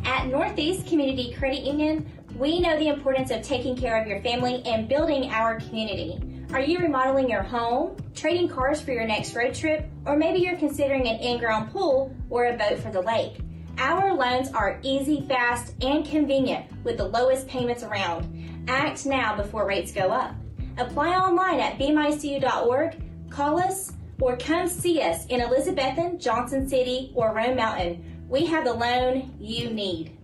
At Northeast Community Credit Union, we know the importance of taking care of your family and building our community. Are you remodeling your home, trading cars for your next road trip, or maybe you're considering an in-ground pool or a boat for the lake? Our loans are easy, fast, and convenient with the lowest payments around. Act now before rates go up. Apply online at bmycu.org, call us, or come see us in Elizabethton, Johnson City, or Rome Mountain. We have the loan you need.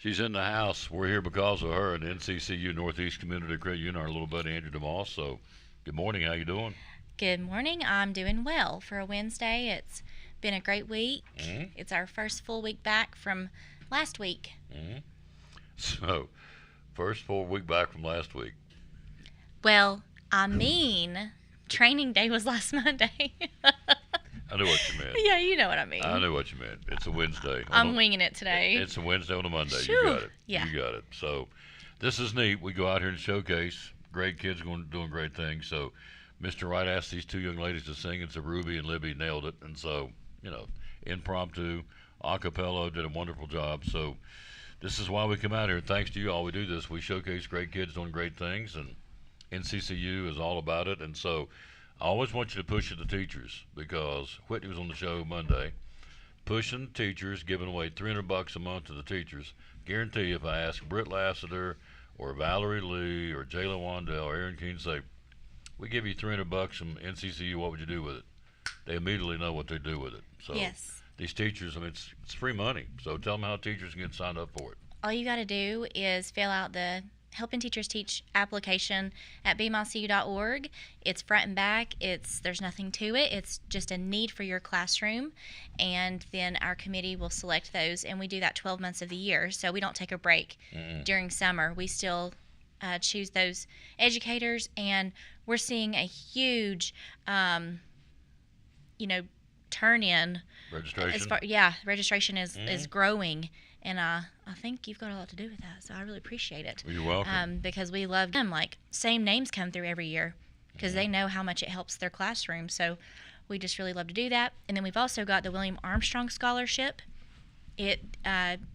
She's in the house. We're here because of her and NCCU Northeast Community Credit Union, our little buddy Andrew DeMoss. So, good morning. How you doing? Good morning. I'm doing well. For a Wednesday, it's been a great week. It's our first full week back from last week. So, first full week back from last week. Well, I mean, training day was last Monday. I knew what you meant. Yeah, you know what I mean. I knew what you meant. It's a Wednesday. I'm winging it today. It's a Wednesday on a Monday. Phew. You got it. Yeah. You got it. So, this is neat. We go out here and showcase great kids doing great things. So, Mr. Wright asked these two young ladies to sing, and so Ruby and Libby nailed it. And so, impromptu, a cappella, did a wonderful job. So, this is why we come out here. Thanks to you all, we do this. We showcase great kids doing great things, and NCCU is all about it. And so, I always want you to push it to teachers, because Whitney was on the show Monday, pushing teachers, giving away $300 a month to the teachers. Guarantee if I ask Britt Lassiter or Valerie Lee or Jayla Wandell or Aaron Keene, say, we give you $300 from NCCU, what would you do with it? They immediately know what they do with it. So Yes. these teachers, I mean, it's free money. So tell them how teachers can get signed up for it. All you got to do is fill out the Helping Teachers Teach application at bmycu.org. It's front and back. There's nothing to it. It's just a need for your classroom, and then our committee will select those, and we do that 12 months of the year, so we don't take a break during summer. We still choose those educators, and we're seeing a huge, turn in. Registration? Registration is growing. And I think you've got a lot to do with that, so I really appreciate it. You're welcome. Because we love them. Like, same names come through every year because they know how much it helps their classroom. So we just really love to do that. And then we've also got the William Armstrong Scholarship. It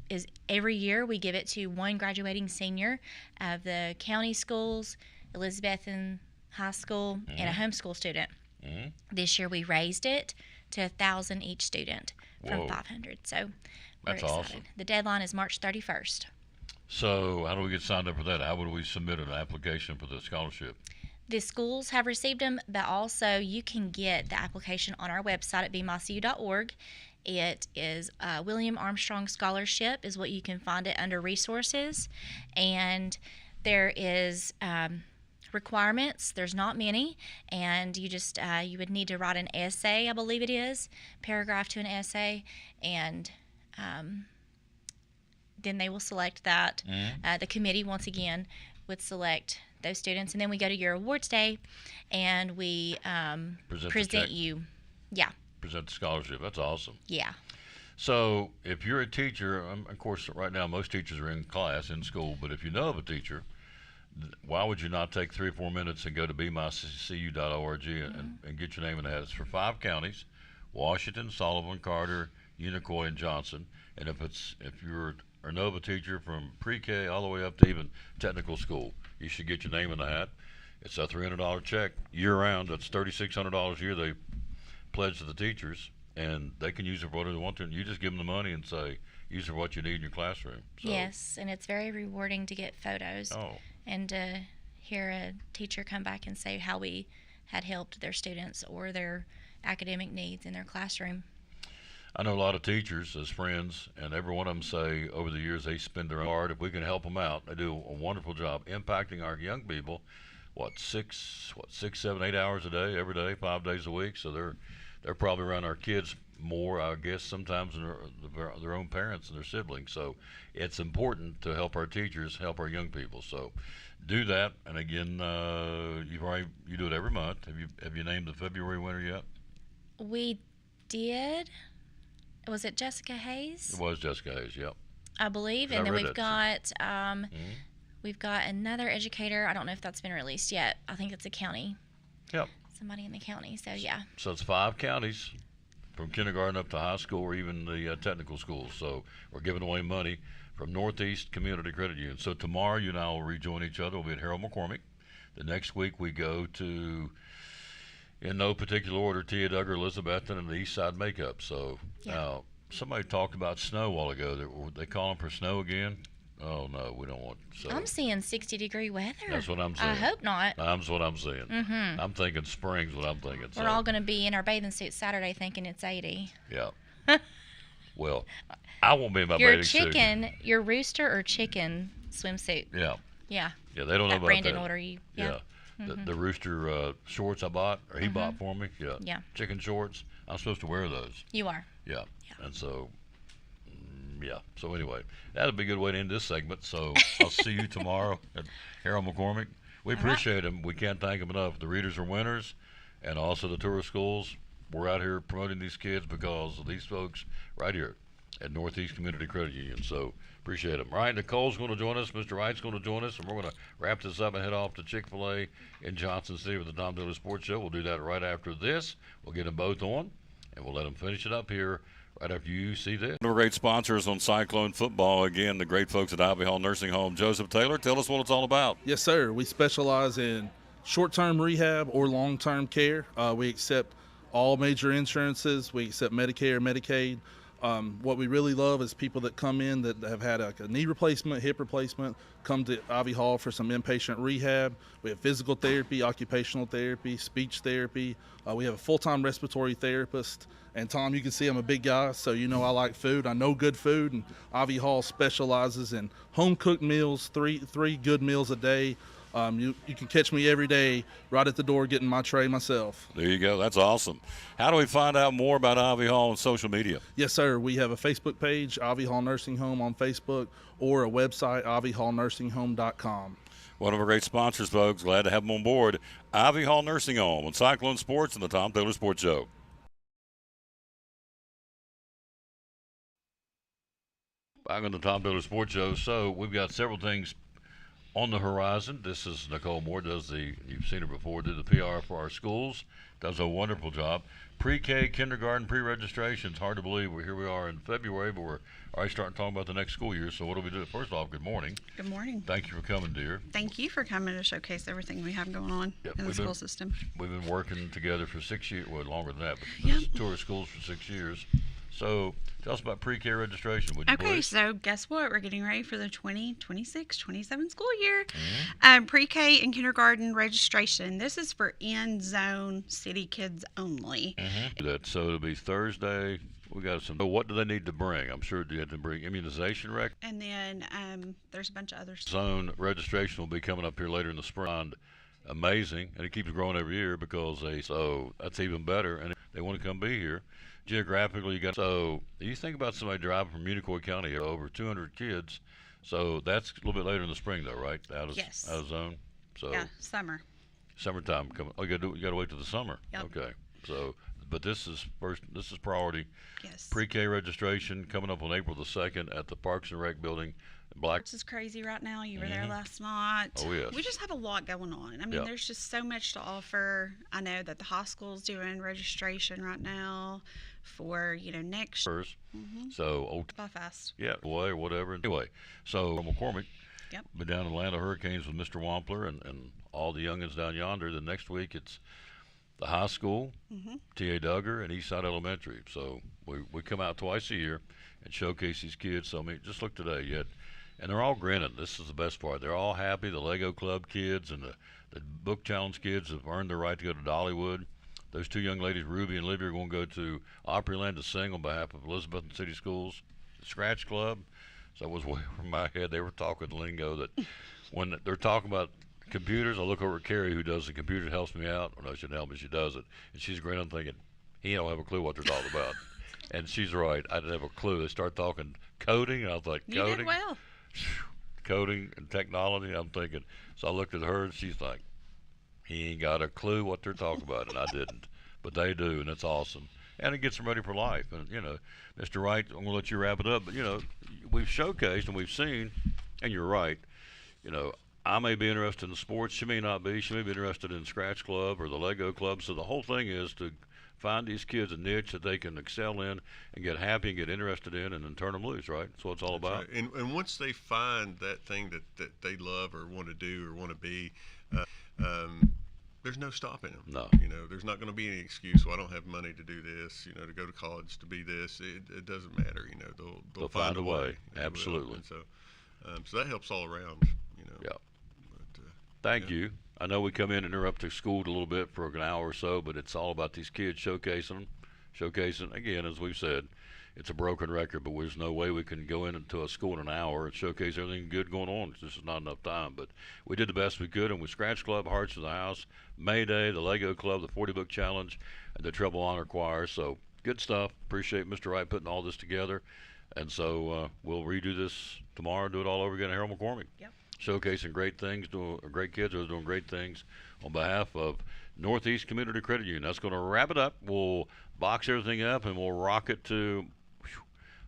is every year we give it to one graduating senior of the county schools, Elizabethan High School, and a homeschool student. This year we raised it to 1,000 each student from 500. So that's awesome. The deadline is March 31st. So how do we get signed up for that? How would we submit an application for the scholarship? The schools have received them, but also you can get the application on our website at bmycu.org. It is William Armstrong Scholarship is what you can find it under resources. And there is requirements. There's not many, and you just you would need to write an essay, I believe it is, paragraph to an essay, and then they will select that. The committee, once again, would select those students, and then we go to your awards day, and we present you. Yeah. Present the scholarship. That's awesome. Yeah. So if you're a teacher, of course, right now most teachers are in class, in school, but if you know of a teacher, why would you not take 3 or 4 minutes and go to bmycu.org and get your name in the hat? It's for 5 counties: Washington, Sullivan, Carter, Unicoi, and Johnson. And if you're or know of a teacher from pre-K all the way up to even technical school, you should get your name in the hat. It's a $300 check year-round. That's $3,600 a year they pledge to the teachers, and they can use it for whatever they want to. And you just give them the money and say, use it for what you need in your classroom. So, yes, and it's very rewarding to get photos and to hear a teacher come back and say how we had helped their students or their academic needs in their classroom. I know a lot of teachers as friends, and every one of them say over the years they spend their own heart. If we can help them out, they do a wonderful job impacting our young people. 6, 7, 8 hours a day, every day, 5 days a week. So they're probably around our kids more, I guess, sometimes than their own parents and their siblings. So it's important to help our teachers, help our young people. So do that. And again, you do it every month. Have you named the February winner yet? We did. Was it Jessica Hayes? It was Jessica Hayes, yep. I believe. And then we've got another educator. I don't know if that's been released yet. I think it's a county. Yep. Somebody in the county. So yeah. So it's 5 counties from kindergarten up to high school or even the technical schools. So we're giving away money from Northeast Community Credit Union. So tomorrow you and I will rejoin each other. We'll be at Harold McCormick. The next week we go to, in no particular order, Tia Duggar, Elizabethton, and the East Side Makeup. So now somebody talked about snow a while ago. They calling for snow again? Oh no, we don't want. So I'm seeing 60-degree weather. That's what I'm saying. I hope not. That's what I'm saying. Mm-hmm. I'm thinking spring's what I'm thinking. We're all going to be in our bathing suits Saturday thinking it's 80. Yeah. Well, I won't be in my Your bathing suit. chicken, your rooster or chicken swimsuit. Yeah. Yeah. Yeah, they don't know that about Brandon that. order you. Yeah. The rooster shorts I bought, or he bought for me. Yeah. Yeah. Chicken shorts. I'm supposed to wear those. You are. Yeah. And so, yeah. So anyway, that'll be a good way to end this segment. So I'll see you tomorrow at Harold McCormick. We appreciate them. We can't thank them enough. The readers are winners, and also the tourist schools. We're out here promoting these kids because of these folks right here at Northeast Community Credit Union. So appreciate them. Right, Nicole's going to join us. Mr. Wright's going to join us, and we're going to wrap this up and head off to Chick-fil-A in Johnson City with the Tom Dillon Sports Show. We'll do that right after this. We'll get them both on, and we'll let them finish it up here right after you see this. One of our great sponsors on Cyclone Football, again, the great folks at Ivy Hall Nursing Home. Joseph Taylor, tell us what it's all about. Yes, sir. We specialize in short-term rehab or long-term care. We accept all major insurances. We accept Medicare, Medicaid. What we really love is people that come in that have had a knee replacement, hip replacement, come to Ivy Hall for some inpatient rehab. We have physical therapy, occupational therapy, speech therapy. We have a full-time respiratory therapist. And Tom, you can see I'm a big guy, so you know I like food. I know good food, and Ivy Hall specializes in home-cooked meals, three good meals a day. You can catch me every day right at the door getting my tray myself. There you go. That's awesome. How do we find out more about Ivy Hall on social media? Yes, sir. We have a Facebook page, Ivy Hall Nursing Home on Facebook, or a website, ivyhallnursing.home.com. One of our great sponsors, folks. Glad to have them on board. Ivy Hall Nursing Home on Cyclone Sports and the Tom Taylor Sports Show. Back on the Tom Taylor Sports Show. So we've got several things on the horizon. This is Nicole Moore, you've seen her before, did the PR for our schools, does a wonderful job. Pre-K, kindergarten, pre-registration. It's hard to believe here we are in February, but we're already starting to talk about the next school year. So what do we do? First off, good morning. Good morning. Thank you for coming, dear. Thank you for coming to showcase everything we have going on in the school system. We've been working together for 6 years, well, longer than that, but tour schools for 6 years. So tell us about pre-K registration, would you please? So guess what? We're getting ready for the 2026-27 school year. Mm-hmm. Pre-K and kindergarten registration. This is for in-zone city kids only. Mm-hmm. So it'll be Thursday. We got some. So what do they need to bring? I'm sure you have to bring immunization record. And then there's a bunch of other zone registration will be coming up here later in the spring. Amazing, and it keeps growing every year because so that's even better, and they want to come be here. Geographically, you got so you think about somebody driving from Unicoi County here, over 200 kids. So that's a little bit later in the spring, though, right? Out of zone. So yeah, summertime coming. Oh, you got to wait till the summer. Yep. Okay. So, but this is priority. Yes. Pre-K registration coming up on April the 2nd at the Parks and Rec building. This is crazy right now. You were there last night. Oh, yes. We just have a lot going on. I mean, there's just so much to offer. I know that the high school's doing registration right now for, next year. So, Bye fast. Yeah, away or whatever. Anyway, so McCormick. Yep. Been down in Atlanta Hurricanes with Mr. Wampler and all the youngins down yonder. The next week it's the high school, T.A. Duggar, and Eastside Elementary. So we come out twice a year and showcase these kids. So, I mean, just look today. And they're all grinning. This is the best part. They're all happy. The Lego Club kids and the Book Challenge kids have earned the right to go to Dollywood. Those two young ladies, Ruby and Libby, are going to go to Opryland to sing on behalf of Elizabethton City Schools. The Scratch Club. So it was way over my head. They were talking lingo that when they're talking about computers, I look over at Carrie, who does the computer, helps me out. Well, no, she doesn't help me. She does it. And she's grinning thinking, he don't have a clue what they're talking about. And she's right. I didn't have a clue. They start talking coding, and I was like, coding? You did well. Coding and technology. I'm thinking. So I looked at her, and she's like, he ain't got a clue what they're talking about, and I didn't. But they do, and it's awesome. And it gets them ready for life. And, Mr. Wright, I'm going to let you wrap it up. But, we've showcased and we've seen, and you're right, I may be interested in sports. She may not be. She may be interested in Scratch Club or the Lego Club. So the whole thing is to find these kids a niche that they can excel in and get happy and get interested in and then turn them loose, right? That's what it's all about. Right. And once they find that thing that they love or want to do or want to be, there's no stopping them. No. There's not going to be any excuse. Well, I don't have money to do this, to go to college to be this. It doesn't matter. They'll find a way. Absolutely. And so that helps all around, Yeah. Thank you. I know we come in and interrupt the school a little bit for an hour or so, but it's all about these kids, showcasing them, showcasing, again, as we've said, it's a broken record, but there's no way we can go into a school in an hour and showcase everything good going on. This is not enough time. But we did the best we could, and with Scratch Club, Hearts of the House, May Day, the Lego Club, the 40 Book Challenge, and the Treble Honor Choir. So good stuff. Appreciate Mr. Wright putting all this together. And so we'll redo this tomorrow, do it all over again at Harold McCormick. Yep. Showcasing great things, great kids who are doing great things on behalf of Northeast Community Credit Union. That's going to wrap it up. We'll box everything up, and we'll rock it to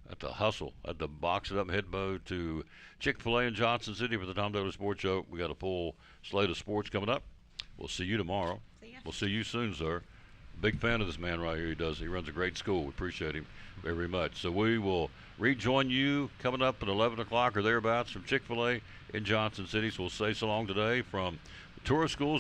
at the hustle, at the box it up and head bow to Chick-fil-A in Johnson City for the Tom Taylor Sports Show. We got a full slate of sports coming up. We'll see you tomorrow. See ya. We'll see you soon, sir. Big fan of this man right here. He runs a great school. We appreciate him very, very much. So we will rejoin you coming up at 11 o'clock or thereabouts from Chick-fil-A in Johnson City. So we'll say so long today from the tourist schools.